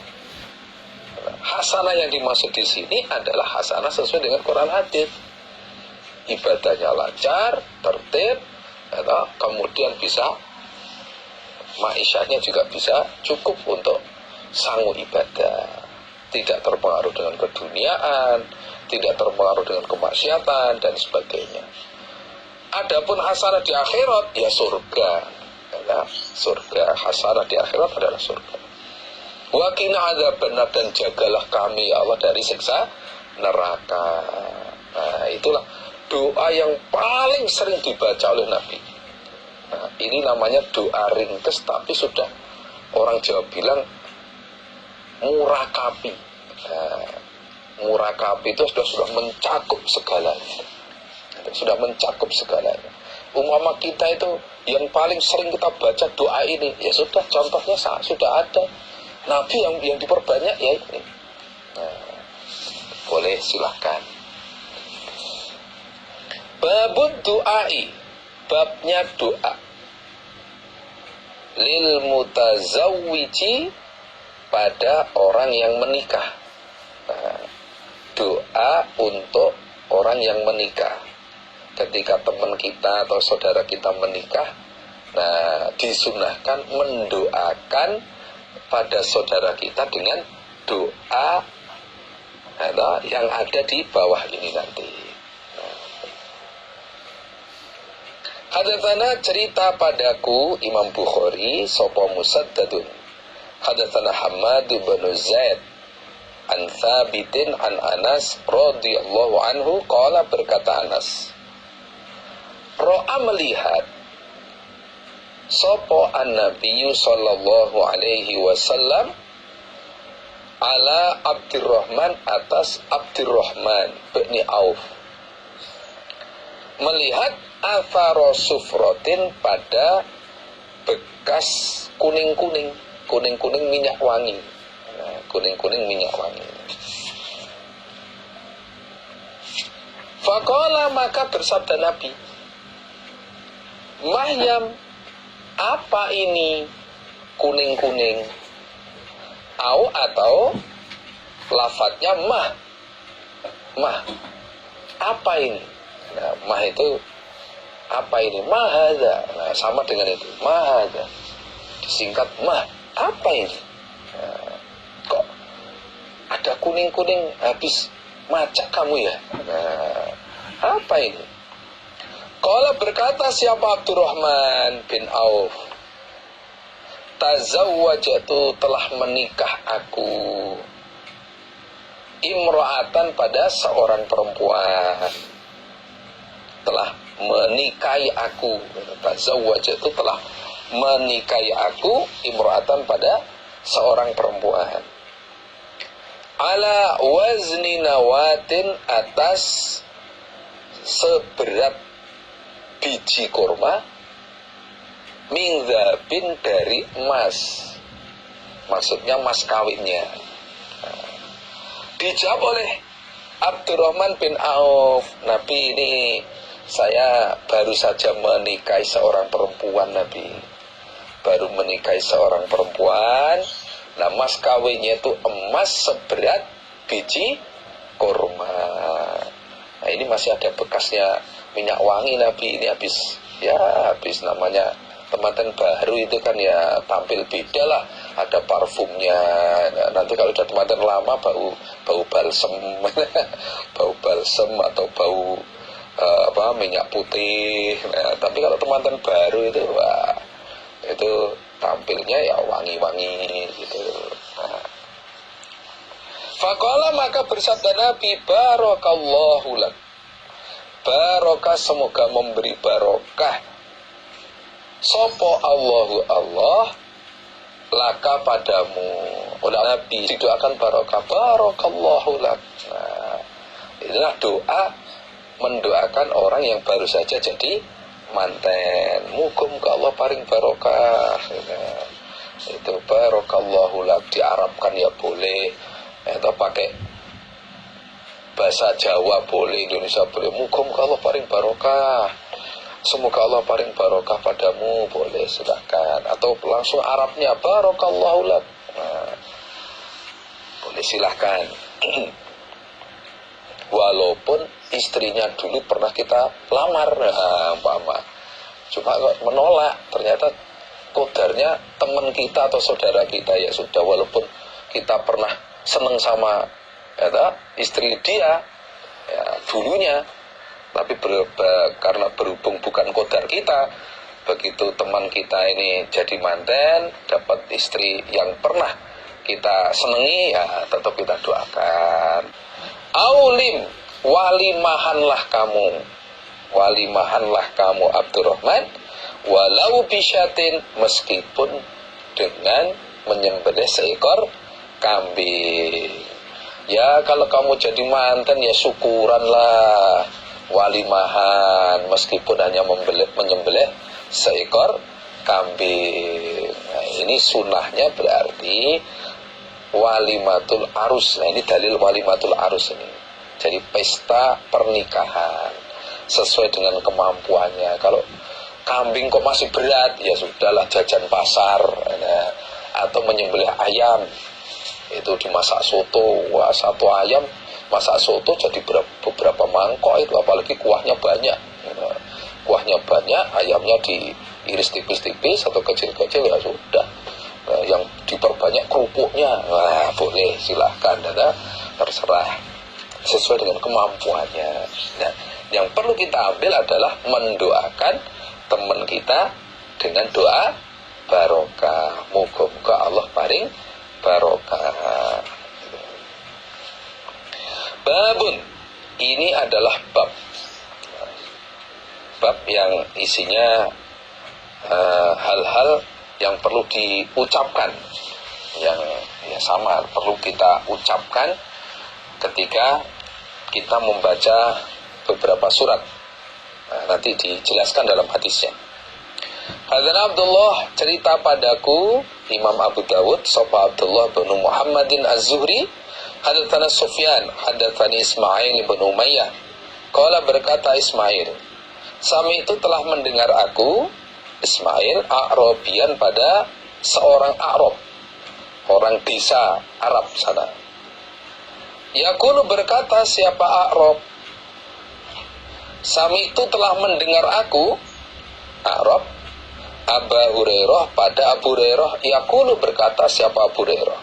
Hasanah yang dimaksud di sini adalah hasanah sesuai dengan Quran hadis. Ibadahnya lancar, tertib, kemudian bisa ma'isyahnya juga bisa cukup untuk sanggup ibadah, tidak terpengaruh dengan keduniaan, tidak terpengaruh dengan kemaksiatan dan sebagainya. Adapun hasanah di akhirat ya surga. Surga, hasanah di akhirat adalah surga. Wa qina adzabannar, dan jagalah kami ya Allah dari siksa neraka. Nah, itulah doa yang paling sering dibaca oleh Nabi. Nah, ini namanya doa ringkes, tapi sudah orang Jawa bilang murakabi. Nah, murakabi itu sudah mencakup segalanya. Sudah mencakup segalanya. Umpama kita itu yang paling sering kita baca doa ini, ya sudah, contohnya sudah ada. Nabi yang diperbanyak ya ini. Nah, boleh, silahkan. Babud du'ai, babnya doa. Lil mutazawwiji, pada orang yang menikah. Nah, doa untuk orang yang menikah. Ketika teman kita atau saudara kita menikah, nah disunahkan mendoakan pada saudara kita dengan doa yang ada di bawah ini nanti. Hadatsana cerita padaku Imam Bukhari sapa Musaddadun. Hadatsana Hammad bin Zaid an Thabitin an Anas radhiyallahu anhu qala, berkata Anas, ro'a melihat sapa an-nabiyyu sallallahu alaihi wasallam ala Abdurrahman, atas Abdurrahman bin Auf, melihat athara sufratin, pada bekas kuning-kuning minyak wangi. Kuning-kuning minyak wangi. Faqala, maka bersabda Nabi, mahyam, apa ini kuning-kuning? Atau lafadznya mah, apa ini? Nah, mah itu apa ini? Mahadza. Nah, sama dengan itu, mahadza disingkat mah, apa ini? Nah, kok ada kuning-kuning habis macak kamu ya? Nah, apa ini? Qala, berkata siapa Abdurrahman bin Auf, tazawwajatu, telah menikah aku, imra'atan, pada seorang perempuan, telah menikahi aku. Tazawwajatu, telah menikahi aku, imra'atan, pada seorang perempuan, ala wazni nawatin, atas seberat biji kurma, min dzabin, dari emas, maksudnya mas kawinnya. Dijawab oleh Abdurrahman bin Auf, Nabi, ini saya baru saja menikahi seorang perempuan, Nabi, baru menikahi seorang perempuan. Nah, mas kawinnya itu emas seberat biji kurma. Nah, ini masih ada bekasnya minyak wangi, Nabi. Ini habis namanya temanten baru itu kan ya, tampil beda lah, ada parfumnya. Nah, nanti kalau udah temanten lama bau balsem bau balsem atau bau minyak putih. Nah, tapi kalau temanten baru itu, wah, itu tampilnya ya wangi-wangi gitu. Nah, faqala, maka bersabda Nabi, barakallahu lak, barokah, semoga memberi barokah, sopo Allahu Allah, laka, padamu. Oleh Nabi didoakan barokah, barakallahu lak. Nah, inilah doa mendoakan orang yang baru saja jadi manten, muga-muga Allah paring barokah. Nah, itu barakallahu lak, di Arabkan ya boleh, atau pakai bahasa Jawa boleh, Indonesia boleh, muga-muga Allah paring barokah, semoga Allah paring barokah padamu, boleh, silakan. Atau langsung Arabnya barakallahu lak, nah, boleh, silahkan. Walaupun istrinya dulu pernah kita lamar, umpama, cuma kok menolak, ternyata kodarnya teman kita atau saudara kita, ya sudah, walaupun kita pernah seneng sama istri dia ya, dulunya, tapi karena berhubung bukan kodar kita, begitu teman kita ini jadi manten, dapat istri yang pernah kita senengi, ya tetap kita doakan. Aulim, walimahanlah kamu Abdurrahman, walau bisyatin, meskipun dengan menyembelih seekor kambing. Ya, kalau kamu jadi manten ya syukuranlah, walimahan, meskipun hanya menyembelih seekor kambing. Nah, ini sunnahnya berarti walimatul arus. Nah, ini dalil walimatul arus ini. Jadi pesta pernikahan sesuai dengan kemampuannya. Kalau kambing kok masih berat, ya sudahlah jajan pasar, nah, atau menyembelih ayam, itu dimasak soto. Wah, satu ayam masak soto jadi beberapa mangkok itu, apalagi kuahnya banyak. Nah, kuahnya banyak, ayamnya diiris tipis-tipis atau kecil-kecil, ya sudah, yang diperbanyak kerupuknya, wah boleh, silahkan, terserah sesuai dengan kemampuannya. Nah, yang perlu kita ambil adalah mendoakan teman kita dengan doa barokah. Moga-moga Allah paring barokah. Babun, ini adalah bab yang isinya hal-hal yang perlu diucapkan, yang ya sama perlu kita ucapkan ketika kita membaca beberapa surat. Nanti dijelaskan dalam hadisnya. Hadzana Abdullah, cerita padaku Imam Abu Dawud, sapa Abdullah bin Muhammadin Az-Zuhri, hadatsana Sufyan, hadatsani Ismail bin Umayyah. Qala, berkata Ismail, Sami itu telah mendengar aku, Ismail, A'rabian, pada seorang A'rab, orang desa Arab sana. Yaqulu, berkata siapa A'rab, Sami itu telah mendengar aku, A'rab, Abu Hurairah, pada Abu Hurairah. Yaqulu, berkata siapa Abu Hurairah.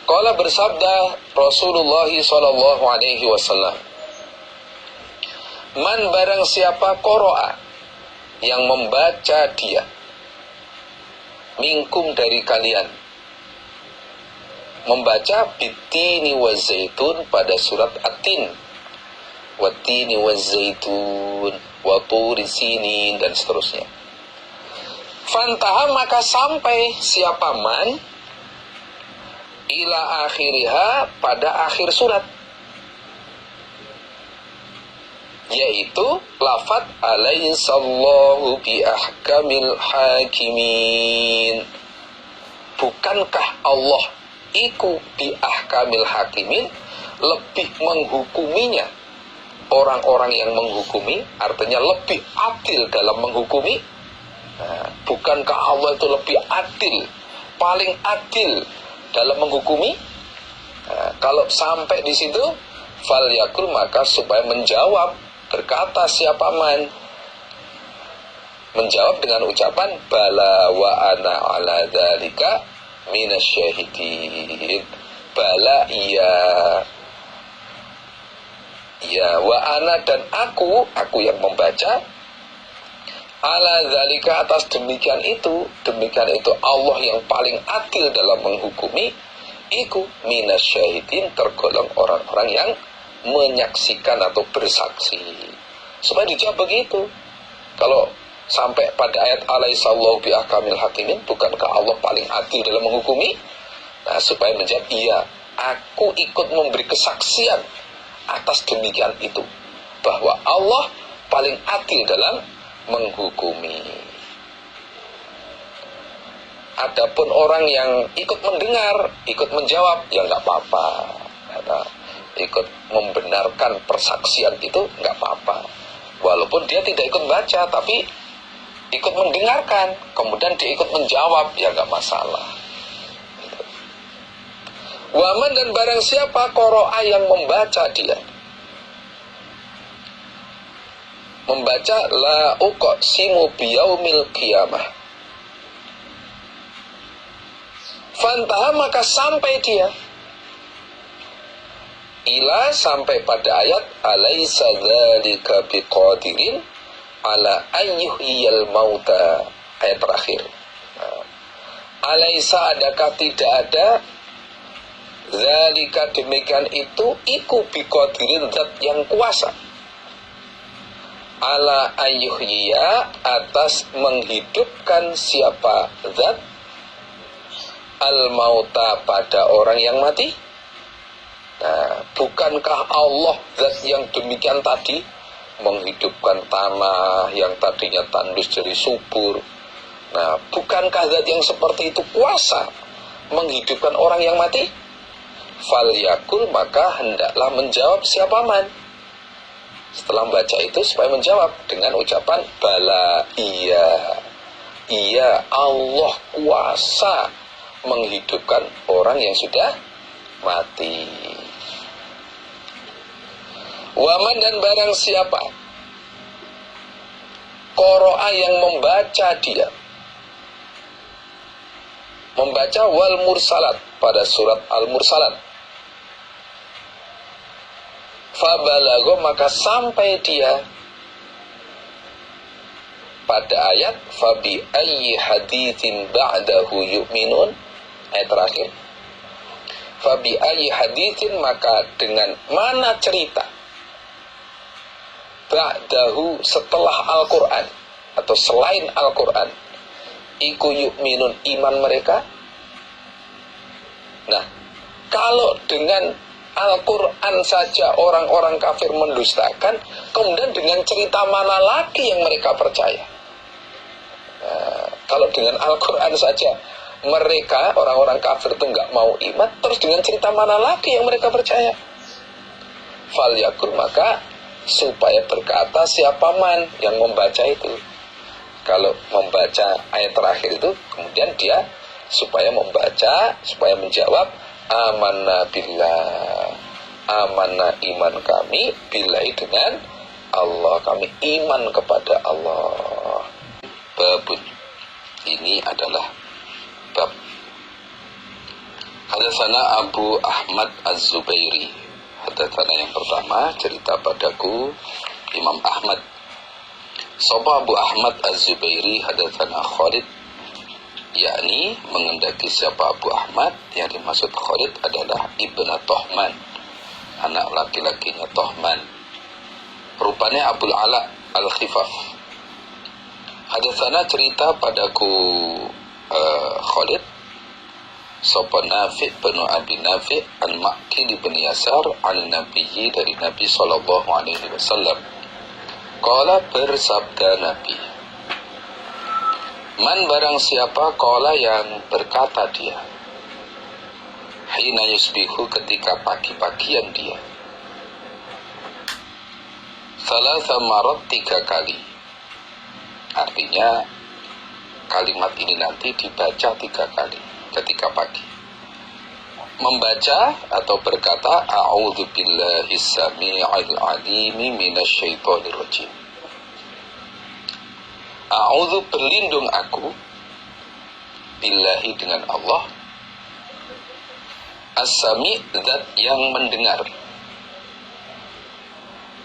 Qala, bersabda Rasulullah sallallahu alaihi wasallam, man, barang siapa qara'a, yang membaca dia, minkum, dari kalian, membaca bitini wa zaitun, pada surat At-Tin, watini wa zaitun wa turi sinin, dan seterusnya. Fantaha, maka sampai siapa man, ila akhiriha, pada akhir surat, yaitu lafaz alaihissallahu bi ahkamil hakimin. Bukankah Allah iku bi ahkamil hakimin, lebih menghukuminya orang-orang yang menghukumi, artinya lebih adil dalam menghukumi. Bukankah Allah itu lebih adil, paling adil dalam menghukumi? Kalau sampai di situ, fal yakul, maka supaya menjawab, berkata siapa man, menjawab dengan ucapan bala wa ana ala dzalika minasyahidin. Bala, iya, ya, wa ana, dan aku yang membaca, ala dzalika, atas demikian itu Allah yang paling adil dalam menghukumi, iku minasyahidin, tergolong orang-orang yang menyaksikan atau bersaksi. Supaya dijawab begitu. Kalau sampai pada ayat alaihissallahu bi ahkamil hakimin, bukankah Allah paling adil dalam menghukumi? Nah, supaya menjawab, iya, aku ikut memberi kesaksian atas demikian itu, bahwa Allah paling adil dalam menghukumi. Adapun orang yang ikut mendengar, ikut menjawab, ya nggak apa-apa. Ikut membenarkan persaksian itu nggak apa-apa, walaupun dia tidak ikut baca, tapi ikut mendengarkan, kemudian dia ikut menjawab, ya nggak masalah. Waman, dan barang siapa qara'a, yang membaca dia, membaca la uqsimu biyaumil qiyamah, fantaha, maka sampai dia ila, sampai pada ayat alaysa dzalika biqadirin ala ayyuhiyal mauta, ayat terakhir. Alaysa, adakah tidak ada, dzalika, demikian itu, iku biqadirin, zat yang kuasa, ala ayyuhiya, atas menghidupkan siapa zat, al mauta, pada orang yang mati. Nah, bukankah Allah zat yang demikian tadi, menghidupkan tanah yang tadinya tandus jadi subur? Nah, bukankah zat yang seperti itu kuasa menghidupkan orang yang mati? Fal yakul, maka hendaklah menjawab siapa man. Setelah membaca itu, supaya menjawab dengan ucapan bala, iya, iya, Allah kuasa menghidupkan orang yang sudah mati. Waman, dan barang siapa qara'a, yang membaca dia, membaca wal mursalat pada surat al-mursalat. Fabalago, maka sampai dia pada ayat fabi ayyi haditsin ba'dahu yu'minun, ayat terakhir. Fabi ayyi haditsin, maka dengan mana cerita ba'dahu, setelah Al-Quran atau selain Al-Quran, iku yu'minun, iman mereka. Nah, kalau dengan Al-Quran saja orang-orang kafir mendustakan, kemudian dengan cerita mana lagi yang mereka percaya? Nah, kalau dengan Al-Quran saja mereka, orang-orang kafir itu nggak mau iman, terus dengan cerita mana lagi yang mereka percaya? Fal yakul, maka supaya berkata siapa man yang membaca itu. Kalau membaca ayat terakhir itu, kemudian dia supaya membaca, supaya menjawab amanna billah, amanna, iman kami, billahi, dengan Allah, kami iman kepada Allah. Babun, ini adalah bab. Hadatsana Abu Ahmad Az-Zubairi. Hadatsana yang pertama, cerita padaku Imam Ahmad. Sapa Abu Ahmad Az-Zubairi hadatsana Khalid, yakni mengendaki siapa Abu Ahmad, yang dimaksud Khalid adalah Ibnu Tohman, anak laki-lakinya Tohman, rupanya Abul Ala Al-Khifaf. Hadatsana, cerita padaku Khalid, sapa Nafi' bin Abi Nafi' an Ma'qil bin Yasar an Nabiyyi, dari Nabi sallallahu alaihi wasallam. Qala, bersabda Nabi, man barang siapa, qala yang berkata dia, hina yusbihu, ketika pagi-pagian dia, salasa marat, 3 kali. Artinya kalimat ini nanti dibaca 3 kali ketika pagi. Membaca atau berkata a'udzu billahi samii'il 'alimi minasyaitonir rajim. A'udzu, berlindung aku, billahi, dengan Allah, as-sami', zat yang mendengar,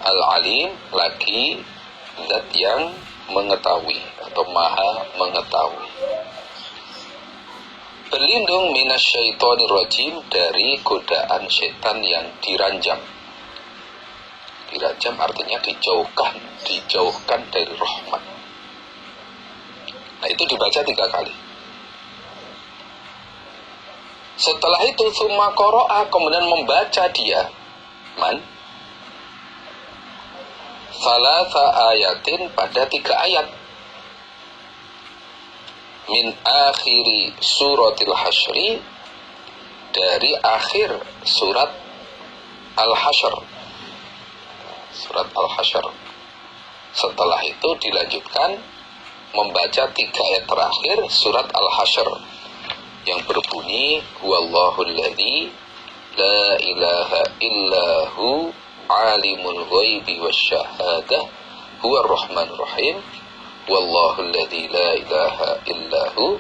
al-alim, lagi zat yang mengetahui atau maha mengetahui. Berlindung minasyaitonir rajim, dari godaan setan yang diranjam. Diranjam artinya dijauhkan dari rahmat. Nah, itu dibaca 3 kali. Setelah itu tsumma qara'a, kemudian membaca dia man salasa ayatin, pada 3 ayat, min akhiri suratil hasyri, dari akhir surat Al-Hasyr. Surat Al-Hasyr. Setelah itu dilanjutkan membaca 3 ayat terakhir surat Al-Hasyr, yang berbunyi huwallahul ladzi la ilaha illahu alimul ghaibi wasyahadah huwar rahmanur rahim, wallahul ladzi la ilaha illahu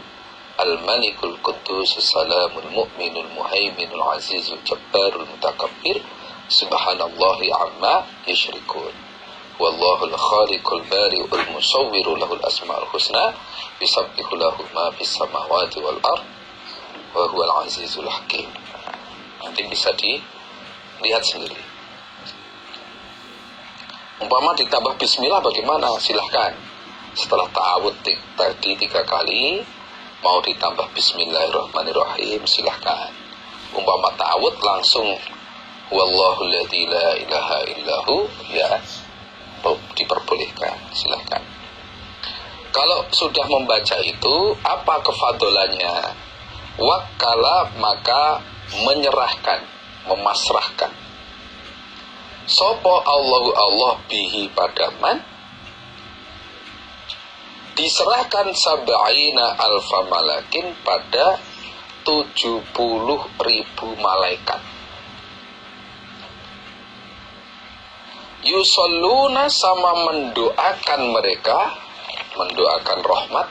al-malikul quddus salamul mu'minul muhaiminul azizul jabbarul mutakabbir subhanallahi amma yusyrikun, wallahul khaliqul bari'ul musawwiru lahul asmaul husna yusabbihu lahu ma fis samawati wal ard wa huwal azizul hakim. Nanti bisa dilihat sendiri. Umpama ditambah bismillah bagaimana? Silahkan. Setelah ta'awud tadi 3 kali, mau ditambah bismillahirrahmanirrahim, silahkan. Umpama ta'awud langsung wallahu alladzi la ilaha illahu, ya diperbolehkan, silahkan. Kalau sudah membaca itu, apa kefadolannya? Wakala, maka menyerahkan, memasrahkan. Sopo Allahu Allah bihi, pada man, diserahkan sab'ina alfa malakin, pada 70.000 malaikat. Yusalluna, sama mendoakan mereka, mendoakan rahmat,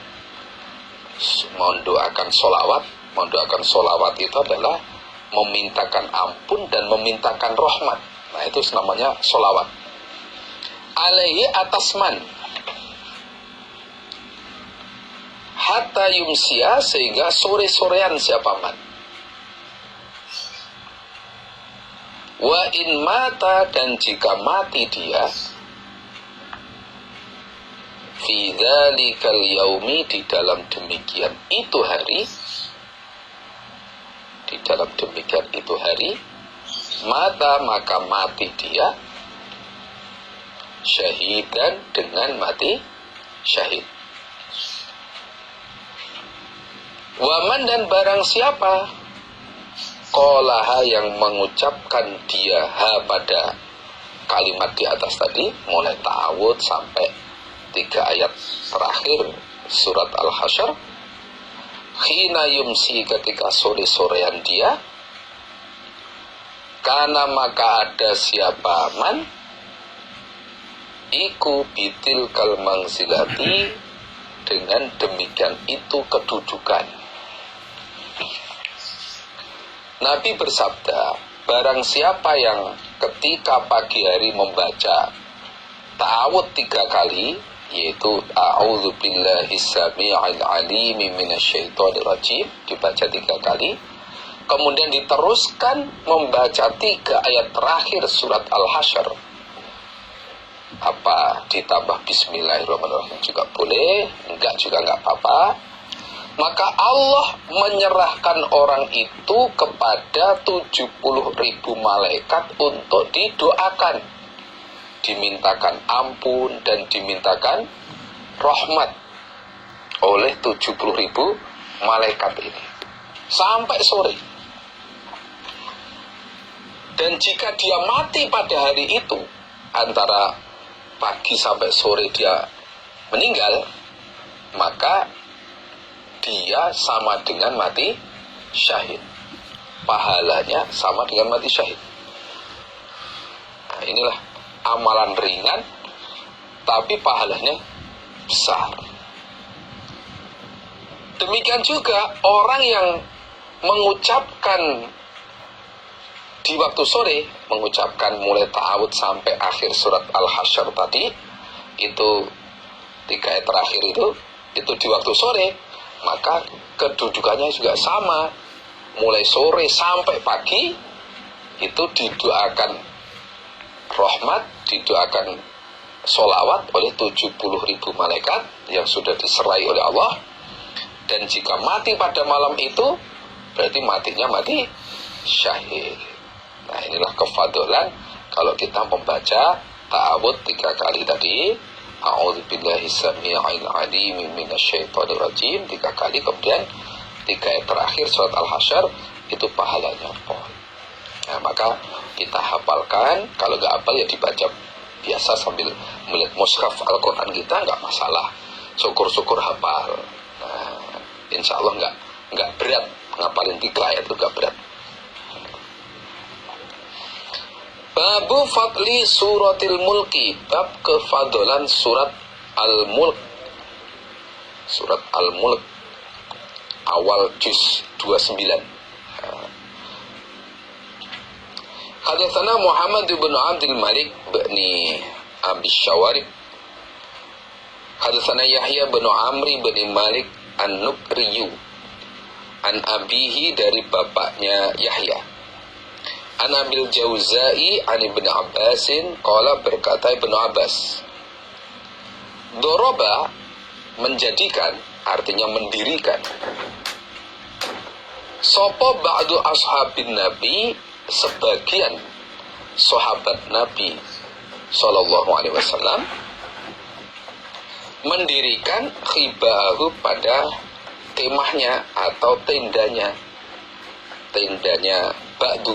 mendoakan sholawat, Mendoakan sholawat itu adalah memintakan ampun dan memintakan rahmat. Nah, itu namanya sholawat. Alaihi atas man, hatta yumsia, sehingga sore-sorean siapa man. Wa in mata, dan jika mati dia, fi dzalikal yaumi, di dalam demikian itu hari, di dalam demikian itu hari, mata, maka mati dia, syahidan, dengan mati syahid. Waman, dan barang siapa, qolaha, yang mengucapkan dia ha pada kalimat di atas tadi, mulai ta'awud sampai 3 ayat terakhir surat Al-Hasyr, khina yumsi, ketika sore-sorean dia, karena maka ada siapa man, iku bitil kal mangzilati, dengan demikian itu kedudukan. Nabi bersabda, barang siapa yang ketika pagi hari membaca ta'awud 3 kali, yaitu a'udzu billahi samii'il 'aliimi minasyaitonir rajim, dibaca 3 kali, kemudian diteruskan membaca 3 ayat terakhir surat Al-Hasyr, apa ditambah bismillahirrahmanirrahim juga boleh, enggak juga enggak apa-apa, maka Allah menyerahkan orang itu kepada 70.000 malaikat untuk didoakan, dimintakan ampun dan dimintakan rahmat oleh 70.000 malaikat ini sampai sore. Dan jika dia mati pada hari itu, antara pagi sampai sore dia meninggal, maka dia sama dengan mati syahid. Pahalanya sama dengan mati syahid. Nah, inilah amalan ringan, tapi pahalanya besar. Demikian juga orang yang mengucapkan di waktu sore, mengucapkan mulai ta'awud sampai akhir surat Al-Hasyr tadi, itu 3 ayat terakhir itu di waktu sore, maka kedudukannya juga sama. Mulai sore sampai pagi itu didoakan rahmat, didoakan sholawat oleh 70.000 malaikat yang sudah diserai oleh Allah. Dan jika mati pada malam itu, berarti matinya mati syahid. Nah, inilah kefadolan kalau kita membaca ta'awud 3 kali tadi, a'udzubillahi samii'il 'aliimi minasyaitonir rajim 3 kali, kemudian 3 ayat terakhir surat Al-Hasyr, itu pahalanya. Nah, maka kita hafalkan. Kalau nggak hafal ya dibaca biasa sambil melihat mushaf Al-Quran kita, nggak masalah. Syukur-syukur hafal. Nah, insya Allah nggak berat. Ngapalin 3 ayat itu nggak berat. Babu fadli suratil mulki, bab kefadolan surat Al-Mulk. Surat Al-Mulk awal juz 29. Hadatsana Muhammad bin Abdul Malik bin Abi Syawarib. Hadatsana Yahya bin Amri bin Malik An-Nukriyu, an abihi, dari bapaknya Yahya, an Abil Jauzai an Ibn Abbasin qala, berkata Ibn Abbas, doroba, menjadikan, artinya mendirikan, sopo ba'du ashabin Nabi, sebagian sahabat Nabi Sallallahu Alaihi Wasallam, mendirikan khibahu, pada kemahnya atau tendanya ba'du,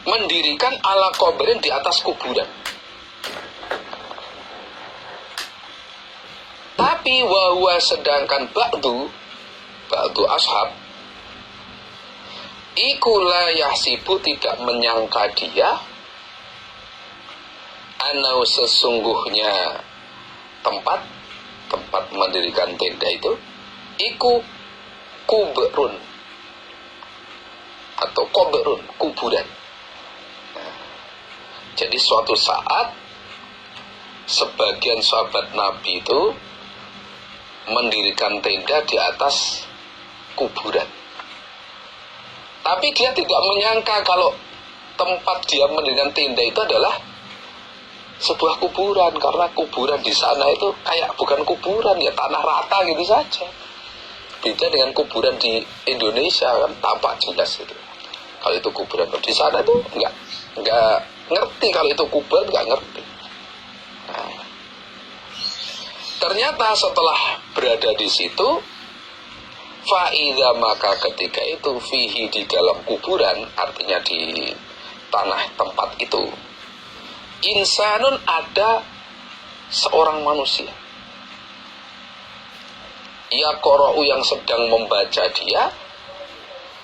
mendirikan ala kubrin, di atas kuburan. Tapi wahwa, sedangkan ba'du ashab, iku la yahsibu, tidak menyangka dia, anau, sesungguhnya tempat mendirikan tenda itu, iku kubrun atau kubrun, kuburan. Jadi suatu saat sebagian sahabat Nabi itu mendirikan tenda di atas kuburan. Tapi dia tidak menyangka kalau tempat dia mendirikan tenda itu adalah sebuah kuburan, karena kuburan di sana itu kayak bukan kuburan, ya tanah rata gitu saja. Beda dengan kuburan di Indonesia, kan tampak jelas itu. Kalau itu kuburan, di sana itu nggak ngerti kalau itu kuburan, nggak ngerti. Nah, ternyata setelah berada di situ, fa'idha, maka ketika itu fihi, di dalam kuburan, artinya di tanah tempat itu, insanun, ada seorang manusia, yaqra'u, yang sedang membaca dia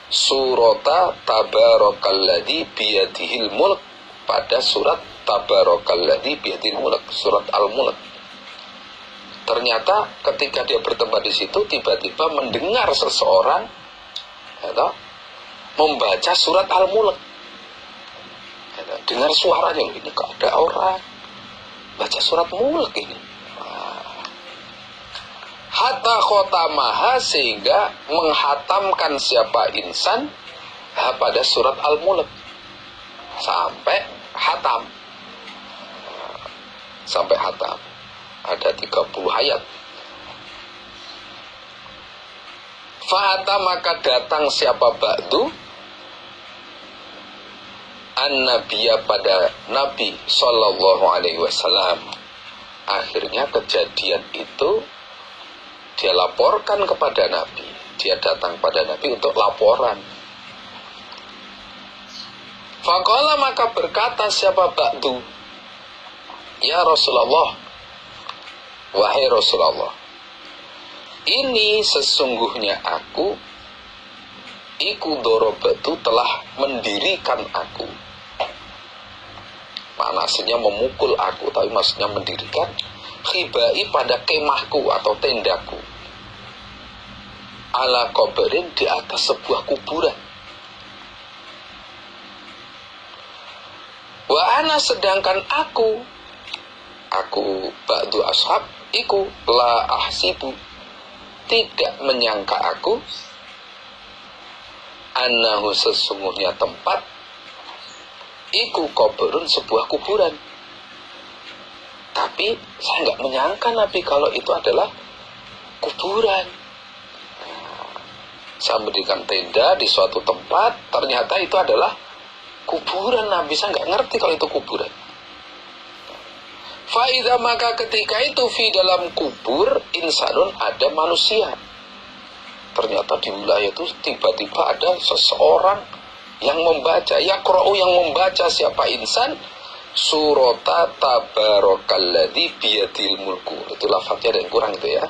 surata tabarakalladzi biyadihil mulk, pada surat tabarakalladzi biyadihil mulk, surat Al-Mulk. Ternyata ketika dia bertempat di situ, tiba-tiba mendengar seseorang membaca surat Al-Mulk. Dengar suaranya, ini kok ada orang baca surat Mulk ini. Hatta khotamaha, sehingga menghatamkan siapa insan pada surat Al-Mulk, sampai hatam. Sampai hatam. Ada 30 ayat. Fa'ata, maka datang siapa ba'du, an-nabiya, pada Nabi Sallallahu Alaihi Wasallam. Akhirnya kejadian itu dia laporkan kepada Nabi. Dia datang pada Nabi untuk laporan. Faqala, maka berkata siapa ba'du, ya Rasulullah, wahai Rasulullah, ini sesungguhnya aku, iku dorobatu, telah mendirikan aku. Maksudnya memukul aku, tapi maksudnya mendirikan, khibai, pada kemahku atau tendaku, ala koberin, di atas sebuah kuburan. Wa ana, sedangkan aku ba'du ashab, iku la ahsibu, tidak menyangka aku, annahu, sesungguhnya tempat iku koberun, sebuah kuburan. Tapi saya nggak menyangka Nabi kalau itu adalah kuburan. Saya mendirikan tenda di suatu tempat, ternyata itu adalah kuburan. Nabi saya nggak ngerti kalau itu kuburan. Fa'idha, maka ketika itu fi, dalam kubur, insanun, ada manusia. Ternyata di wilayah itu tiba-tiba ada seseorang yang membaca, yaqra'u, yang membaca siapa insan, surata tabarakalladzi biyadil mulku. Itu lafadznya ada yang kurang itu ya.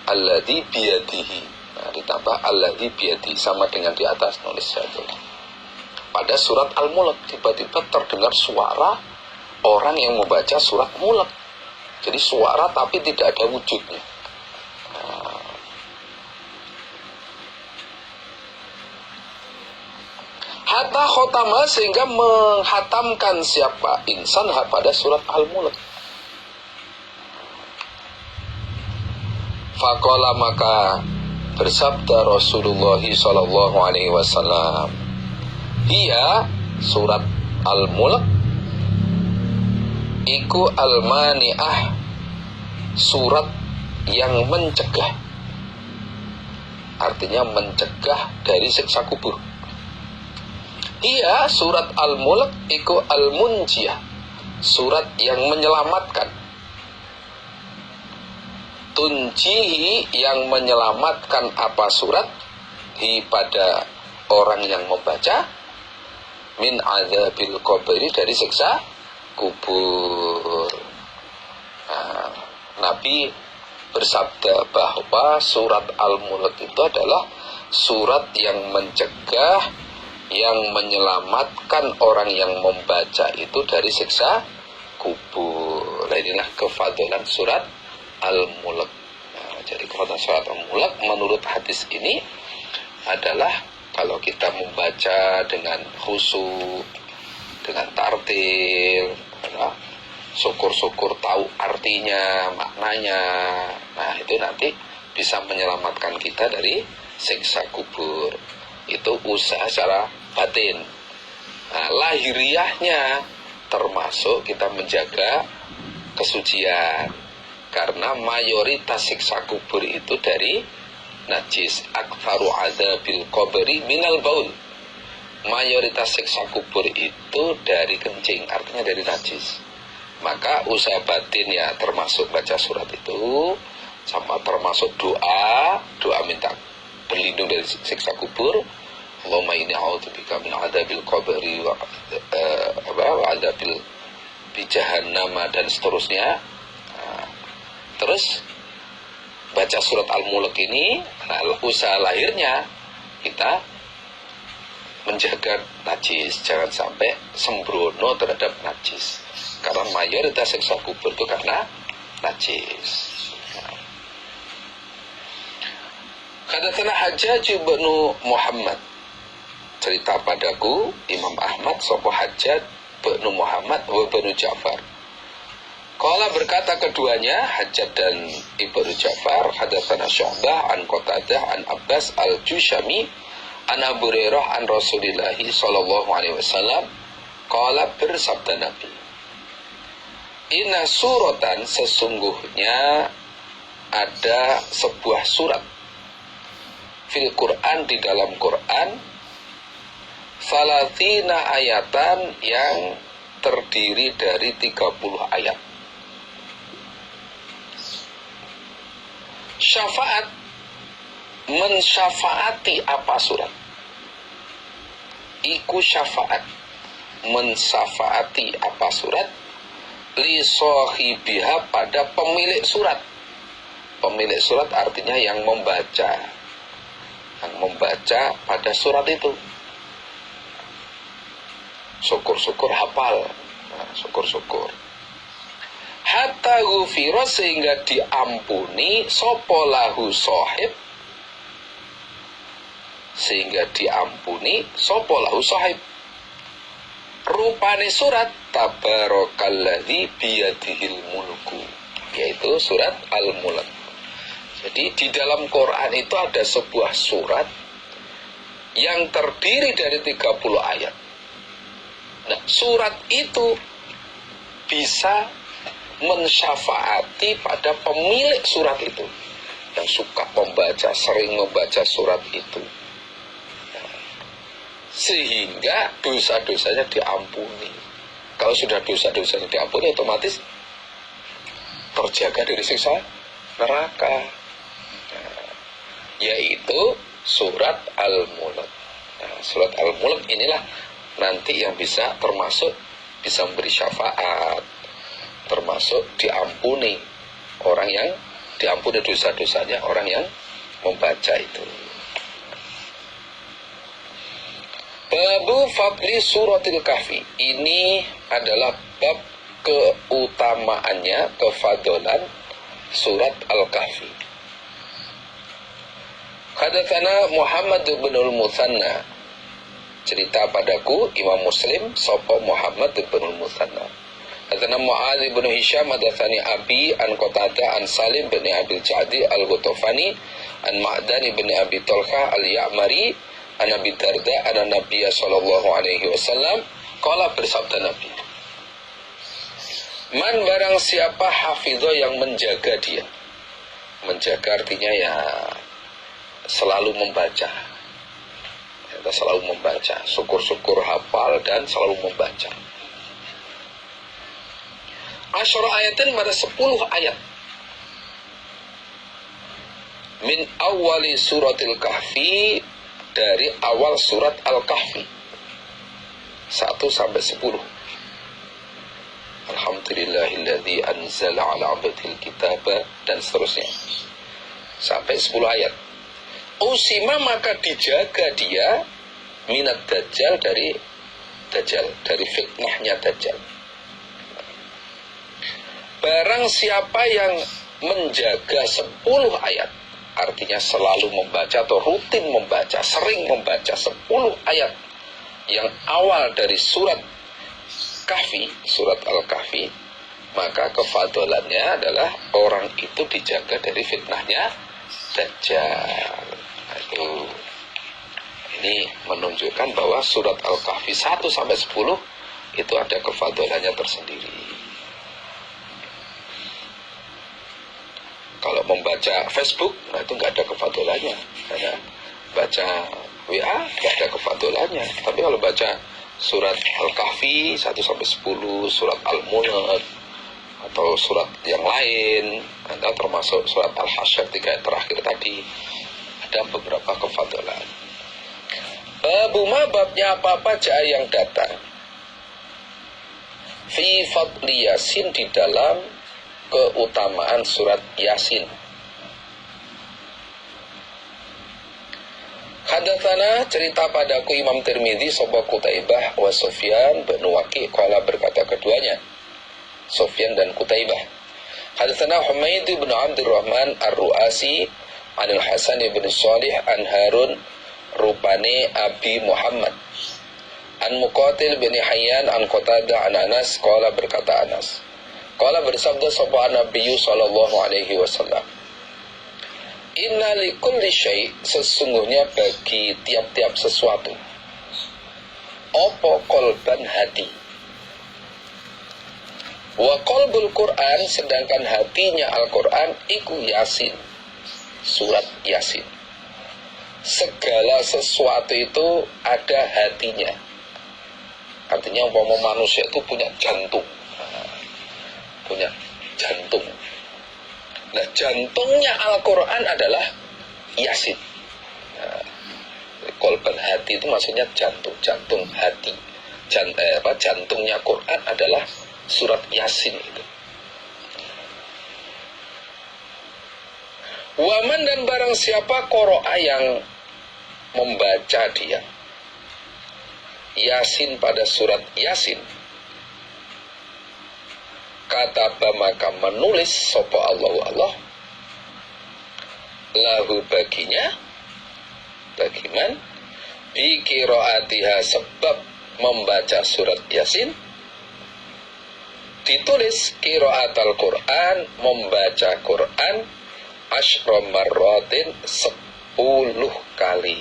Alladzi biyadihi. Nah, ditambah alladzi biyadihi, sama dengan di atas nulis itu. Pada surat Al-Mulk tiba-tiba terdengar suara orang yang membaca surat Mulk. Jadi suara tapi tidak ada wujudnya. Hatta khotama, sehingga menghatamkan siapa insan pada surat Al-Mulk. Faqala, maka bersabda Rasulullah Sallallahu Alaihi Wasallam, ia, surat Al-Mulk, iku al-mani'ah, surat yang mencegah, artinya mencegah dari siksa kubur. Ia, surat Al-Mulk, iku al-munjiyah, surat yang menyelamatkan. Tunjihi, yang menyelamatkan apa surat, hi, pada orang yang membaca, min adzabil qabri, dari siksa kubur. Nah, Nabi bersabda bahwa surat Al-Mulk itu adalah surat yang mencegah, yang menyelamatkan orang yang membaca itu dari siksa kubur. Inilah kefadalan surat Al-Mulk. Nah, jadi kefadalan surat Al-Mulk menurut hadis ini adalah kalau kita membaca dengan khusyuk, dengan tartil, syukur-syukur tahu artinya, maknanya. Nah, itu nanti bisa menyelamatkan kita dari siksa kubur. Itu usaha secara batin. Nah, lahiriahnya termasuk kita menjaga kesucian. Karena mayoritas siksa kubur itu dari najis. Aktsaru adzabil qabri minal baul. Mayoritas siksa kubur itu dari kencing, artinya dari najis. Maka usaha batin ya termasuk baca surat itu, sama termasuk doa minta berlindung dari siksa kubur. Allahumma inni a'udzubika min adzabil qabri wa adzabil jahannam dan seterusnya. Terus baca surat Al-Mulk ini, usaha lahirnya kita menjaga najis, jangan sampai sembrono terhadap najis. Karena mayoritas siksa kubur itu karena najis. Hadatsana Hajjaj bin Muhammad, cerita padaku Imam Ahmad sapa Hajjaj bin Muhammad wa bin Ja'far. Qala berkata keduanya, Hajjaj dan Ibnu Ja'far, hadatsana Syu'bah an Qatadah an Abbas al-Jushami an Abu Hurairah an Rasulillah sallallahu alaihi wasallam qala, bersabda Nabi, inna suratan, sesungguhnya ada sebuah surat fil Quran, di dalam Quran, salatina ayatan, yang terdiri dari 30 ayat. Syafaat, mensyafaati apa surat? Iku syafaat, mensyafaati apa surat? Li sahibiha, pada pemilik surat. Pemilik surat artinya yang membaca, pada surat itu. Syukur-syukur hafal, syukur-syukur. Hatta ghufira, sehingga diampuni sopo lahu sahib, sehingga diampuni sopo lahu sahib. Rupane surat tabarakalladzi biyadihil mulku, yaitu surat Al-Mulk. Jadi di dalam Quran itu ada sebuah surat yang terdiri dari 30 ayat. Nah, surat itu bisa mensyafaati pada pemilik surat itu, yang suka membaca, sering membaca surat itu, sehingga dosa-dosanya diampuni. Kalau sudah dosa-dosanya diampuni, otomatis terjaga dari siksa neraka. Yaitu surat Al-Mulk. Surat Al-Mulk inilah nanti yang bisa termasuk bisa memberi syafaat, termasuk diampuni orang yang diampuni dosa-dosanya orang yang membaca itu. Babu fadli suratil kahfi, ini adalah bab keutamaannya, kefadolan surat Al-Kahfi. Hadatsana Muhammad bin al-Mutsanna, cerita padaku Imam Muslim sapa Muhammad bin al-Mutsanna. Hadatsana Mu'adz bin Hisham, hadatsani Abi an Qatadah an Salim bin Abil Ja'di al-Ghutafani an Ma'dan bin Abi Talha al-Ya'mari an Abi Darda an Nabi sallallahu alaihi wasallam qala, bersabda Nabi, man, barang siapa hafidho, yang menjaga dia. Menjaga artinya ya selalu membaca. Kita selalu membaca, syukur-syukur hafal dan selalu membaca. Asyara ayatin, pada 10 ayat. Min awali suratil kahfi, dari awal surat Al-Kahfi 1 sampai 10. Alhamdulillahilladzi anzala ala 'abdil kitaba, dan seterusnya sampai 10 ayat. Usima, maka dijaga dia, minat dajjal, dari fitnahnya dajjal. Barang siapa yang menjaga 10 ayat artinya selalu membaca atau rutin membaca, sering membaca 10 ayat yang awal dari surat Kahfi, surat Al-Kahfi, maka kefadolannya adalah orang itu dijaga dari fitnahnya Dajjal. Ini menunjukkan bahwa surat Al-Kahfi 1-10 itu ada kefadolannya tersendiri. Kalau membaca Facebook, nah itu nggak ada kefadolannya. Karena baca WA nggak ada kefadolannya. Tapi kalau baca surat Al-Kahfi 1-10, surat Al-Mulk, atau surat yang lain, atau termasuk surat Al-Hasyr 3 ayat terakhir tadi, ada beberapa kefadolan. Babnya apa-apa jaa yang datang fi fadli Yasin, di dalam keutamaan surat Yasin. Hadatsana, cerita padaku Imam Tirmidzi sapa Qutaibah wa Sufyan bin Waqi' qala, berkata keduanya Sufyan dan Qutaibah. Hadatsana Humaid bin Abdurrahman Ar-Ru'asi anil Hasan bin Shalih an Harun rupane Abi Muhammad an Muqatil bin Hayyan an Qatadah an Anas qala, berkata Anas, qala bersabda sapa Nabi sallallahu alaihi wasallam, inna likulli syai', sesungguhnya bagi tiap-tiap sesuatu, opo kolban hati, wa qalbul Qur'an, sedangkan hatinya Al-Qur'an iku Yasin, surat Yasin. Segala sesuatu itu ada hatinya. Artinya umpama manusia itu punya jantung. Punya jantung. Nah, jantungnya Al-Quran adalah Yasin. Nah, kolban hati itu maksudnya jantung hati. Jantungnya Quran adalah surat Yasin itu. Waman, dan barang siapa qara'a yang membaca dia Yasin pada surat Yasin, kataba, maka menulis sapa Allah lahu baginya, bagiman, bi qiraatiha, sebab membaca surat Yasin, ditulis qiraatul Quran, membaca Quran, asyra marratin, 10 kali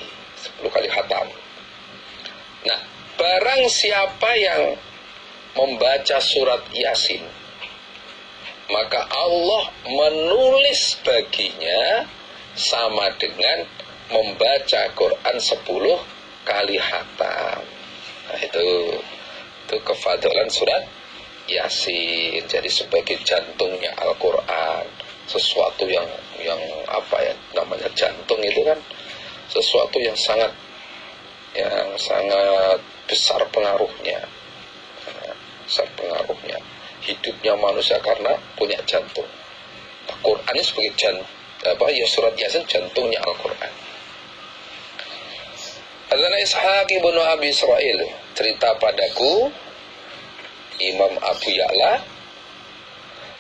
khatam. Nah, barang siapa yang membaca surat Yasin, maka Allah menulis baginya sama dengan membaca Quran 10 kali khatam. Nah, itu kefadolan surat Yasin. Jadi sebagai jantungnya Al-Quran, sesuatu yang apa ya namanya, jantung itu kan sesuatu yang sangat besar pengaruhnya, hidupnya manusia karena punya jantung. Al-Quran ini sebagai surat Yasin jantungnya Al-Quran. Hadatsana Ishaq ibn Abi Israil, cerita padaku Imam Abu Ya'la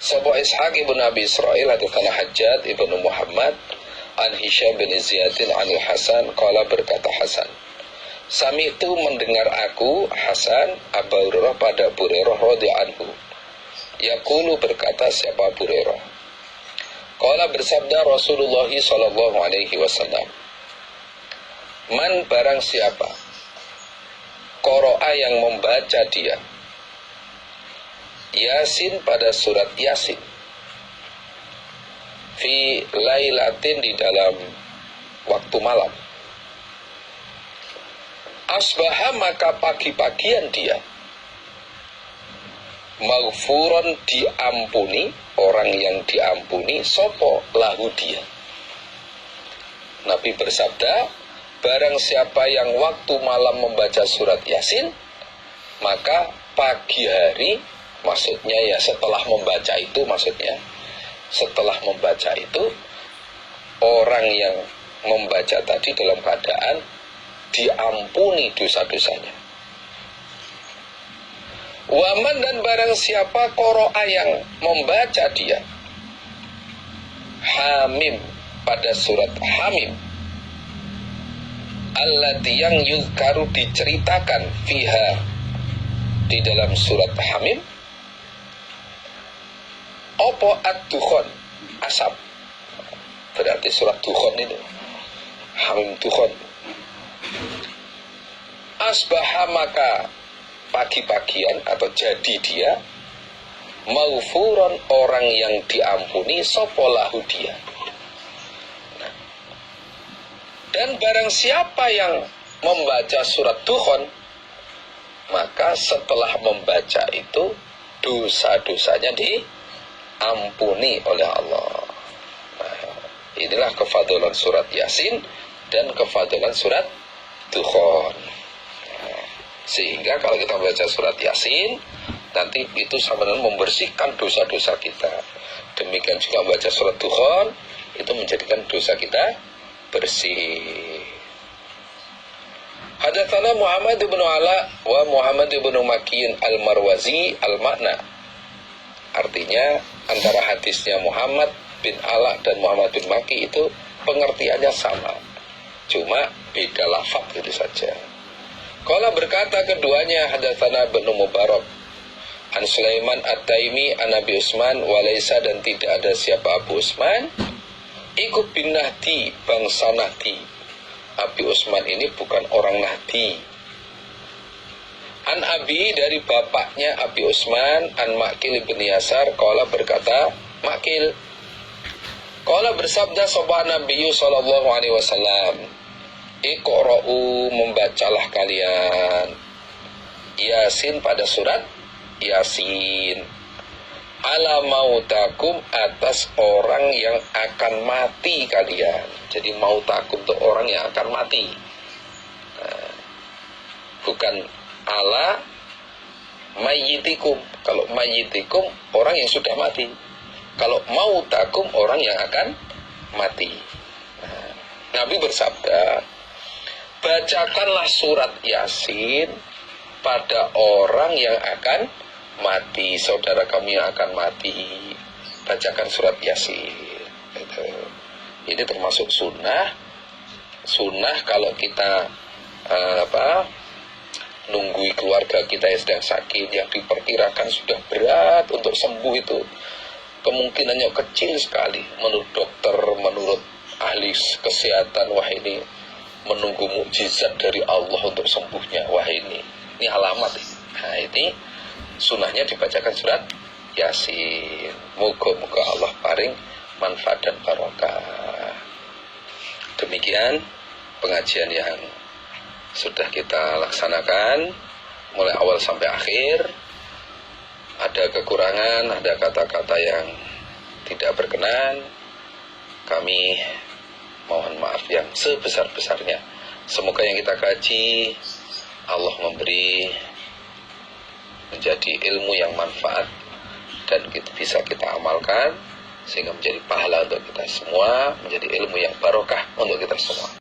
sapa Ishaq ibn Abi Israil, hadatsana Hajjaj ibn Muhammad an Hisham bin Ziyadin anil Hasan qala, berkata Hasan, sami itu mendengar aku Hasan Abu Hurairah pada Abu Hurairah radhiyallahu anhu, yaqulu, berkata siapa Abu Hurairah, qala, bersabda Rasulullah sallallahu alaihi wasallam, man, barang siapa qara'a yang membaca dia Yasin pada surat Yasin, fi lailatin, di dalam waktu malam, asbaha, maka pagi-pagian dia, maghfuron, diampuni, orang yang diampuni, sopo lahu, dia. Nabi bersabda, barang siapa yang waktu malam membaca surat Yasin, maka pagi hari, maksudnya ya setelah membaca itu, orang yang membaca tadi dalam keadaan diampuni dosa-dosanya. Waman, dan barang siapa qara'a yang membaca dia Hamim, pada surat Hamim, allati yang yuzkaru diceritakan fiha di dalam surat Hamim, opo ad-dukhon, asap. Berarti surat Dukhon itu Hamim Dukhon. Asbaha, maka pagi-pagian atau jadi dia maghfuron, orang yang diampuni sopolahu dia. Dan barang siapa yang membaca surat Dukhon, maka setelah membaca itu dosa-dosanya diampuni oleh Allah. Nah, inilah kefadalan surat Yasin dan kefadalan surat Dukhon. Sehingga kalau kita membaca surat Yasin, nanti itu sebenarnya membersihkan dosa-dosa kita. Demikian juga membaca surat Dukhon, itu menjadikan dosa kita bersih. Hadatsana Muhammad bin Ala wa Muhammad bin Makin al-Marwazi al-makna. Artinya antara hadisnya Muhammad bin Ala dan Muhammad bin Maki itu pengertiannya sama, cuma beda lafaz itu saja. Qala berkata keduanya, hadatsana Ibnu Mubarak an Sulaiman at-Taimi an Abi Utsman wa laisa, dan tidak ada siapa Abu Utsman, ikut bin Nahdi, bangsa Nahdi. Abi Utsman ini bukan orang Nahdi. An Abi, dari bapaknya Abi Utsman, an Makil bin Yasar, qala berkata Makil, qala bersabda sapa Nabi sallallahu alaihi wasallam, iqra'u, membacalah kalian Yasin pada surat Yasin, ala mautakum, atas orang yang akan mati kalian. Jadi mautakum itu orang yang akan mati, bukan ala mayyitikum. Kalau mayyitikum orang yang sudah mati, kalau mautakum orang yang akan mati. Nabi bersabda, bacakanlah surat Yasin pada orang yang akan mati, saudara kami yang akan mati, bacakan surat Yasin. Ini termasuk sunnah. Sunnah kalau kita nunggui keluarga kita yang sedang sakit, yang diperkirakan sudah berat untuk sembuh, itu kemungkinannya kecil sekali menurut dokter, menurut ahli kesehatan. Wah, ini menunggu mukjizat dari Allah untuk sembuhnya. Wah, ini alamat. Nah, ini sunnahnya dibacakan surat Yasin. Moga-moga Allah paring manfaat dan barokah. Demikian pengajian yang sudah kita laksanakan mulai awal sampai akhir. Ada kekurangan, ada kata-kata yang tidak berkenan, kami mohon maaf yang sebesar-besarnya. Semoga yang kita kaji Allah memberi menjadi ilmu yang manfaat dan bisa kita amalkan, sehingga menjadi pahala untuk kita semua, menjadi ilmu yang barokah untuk kita semua.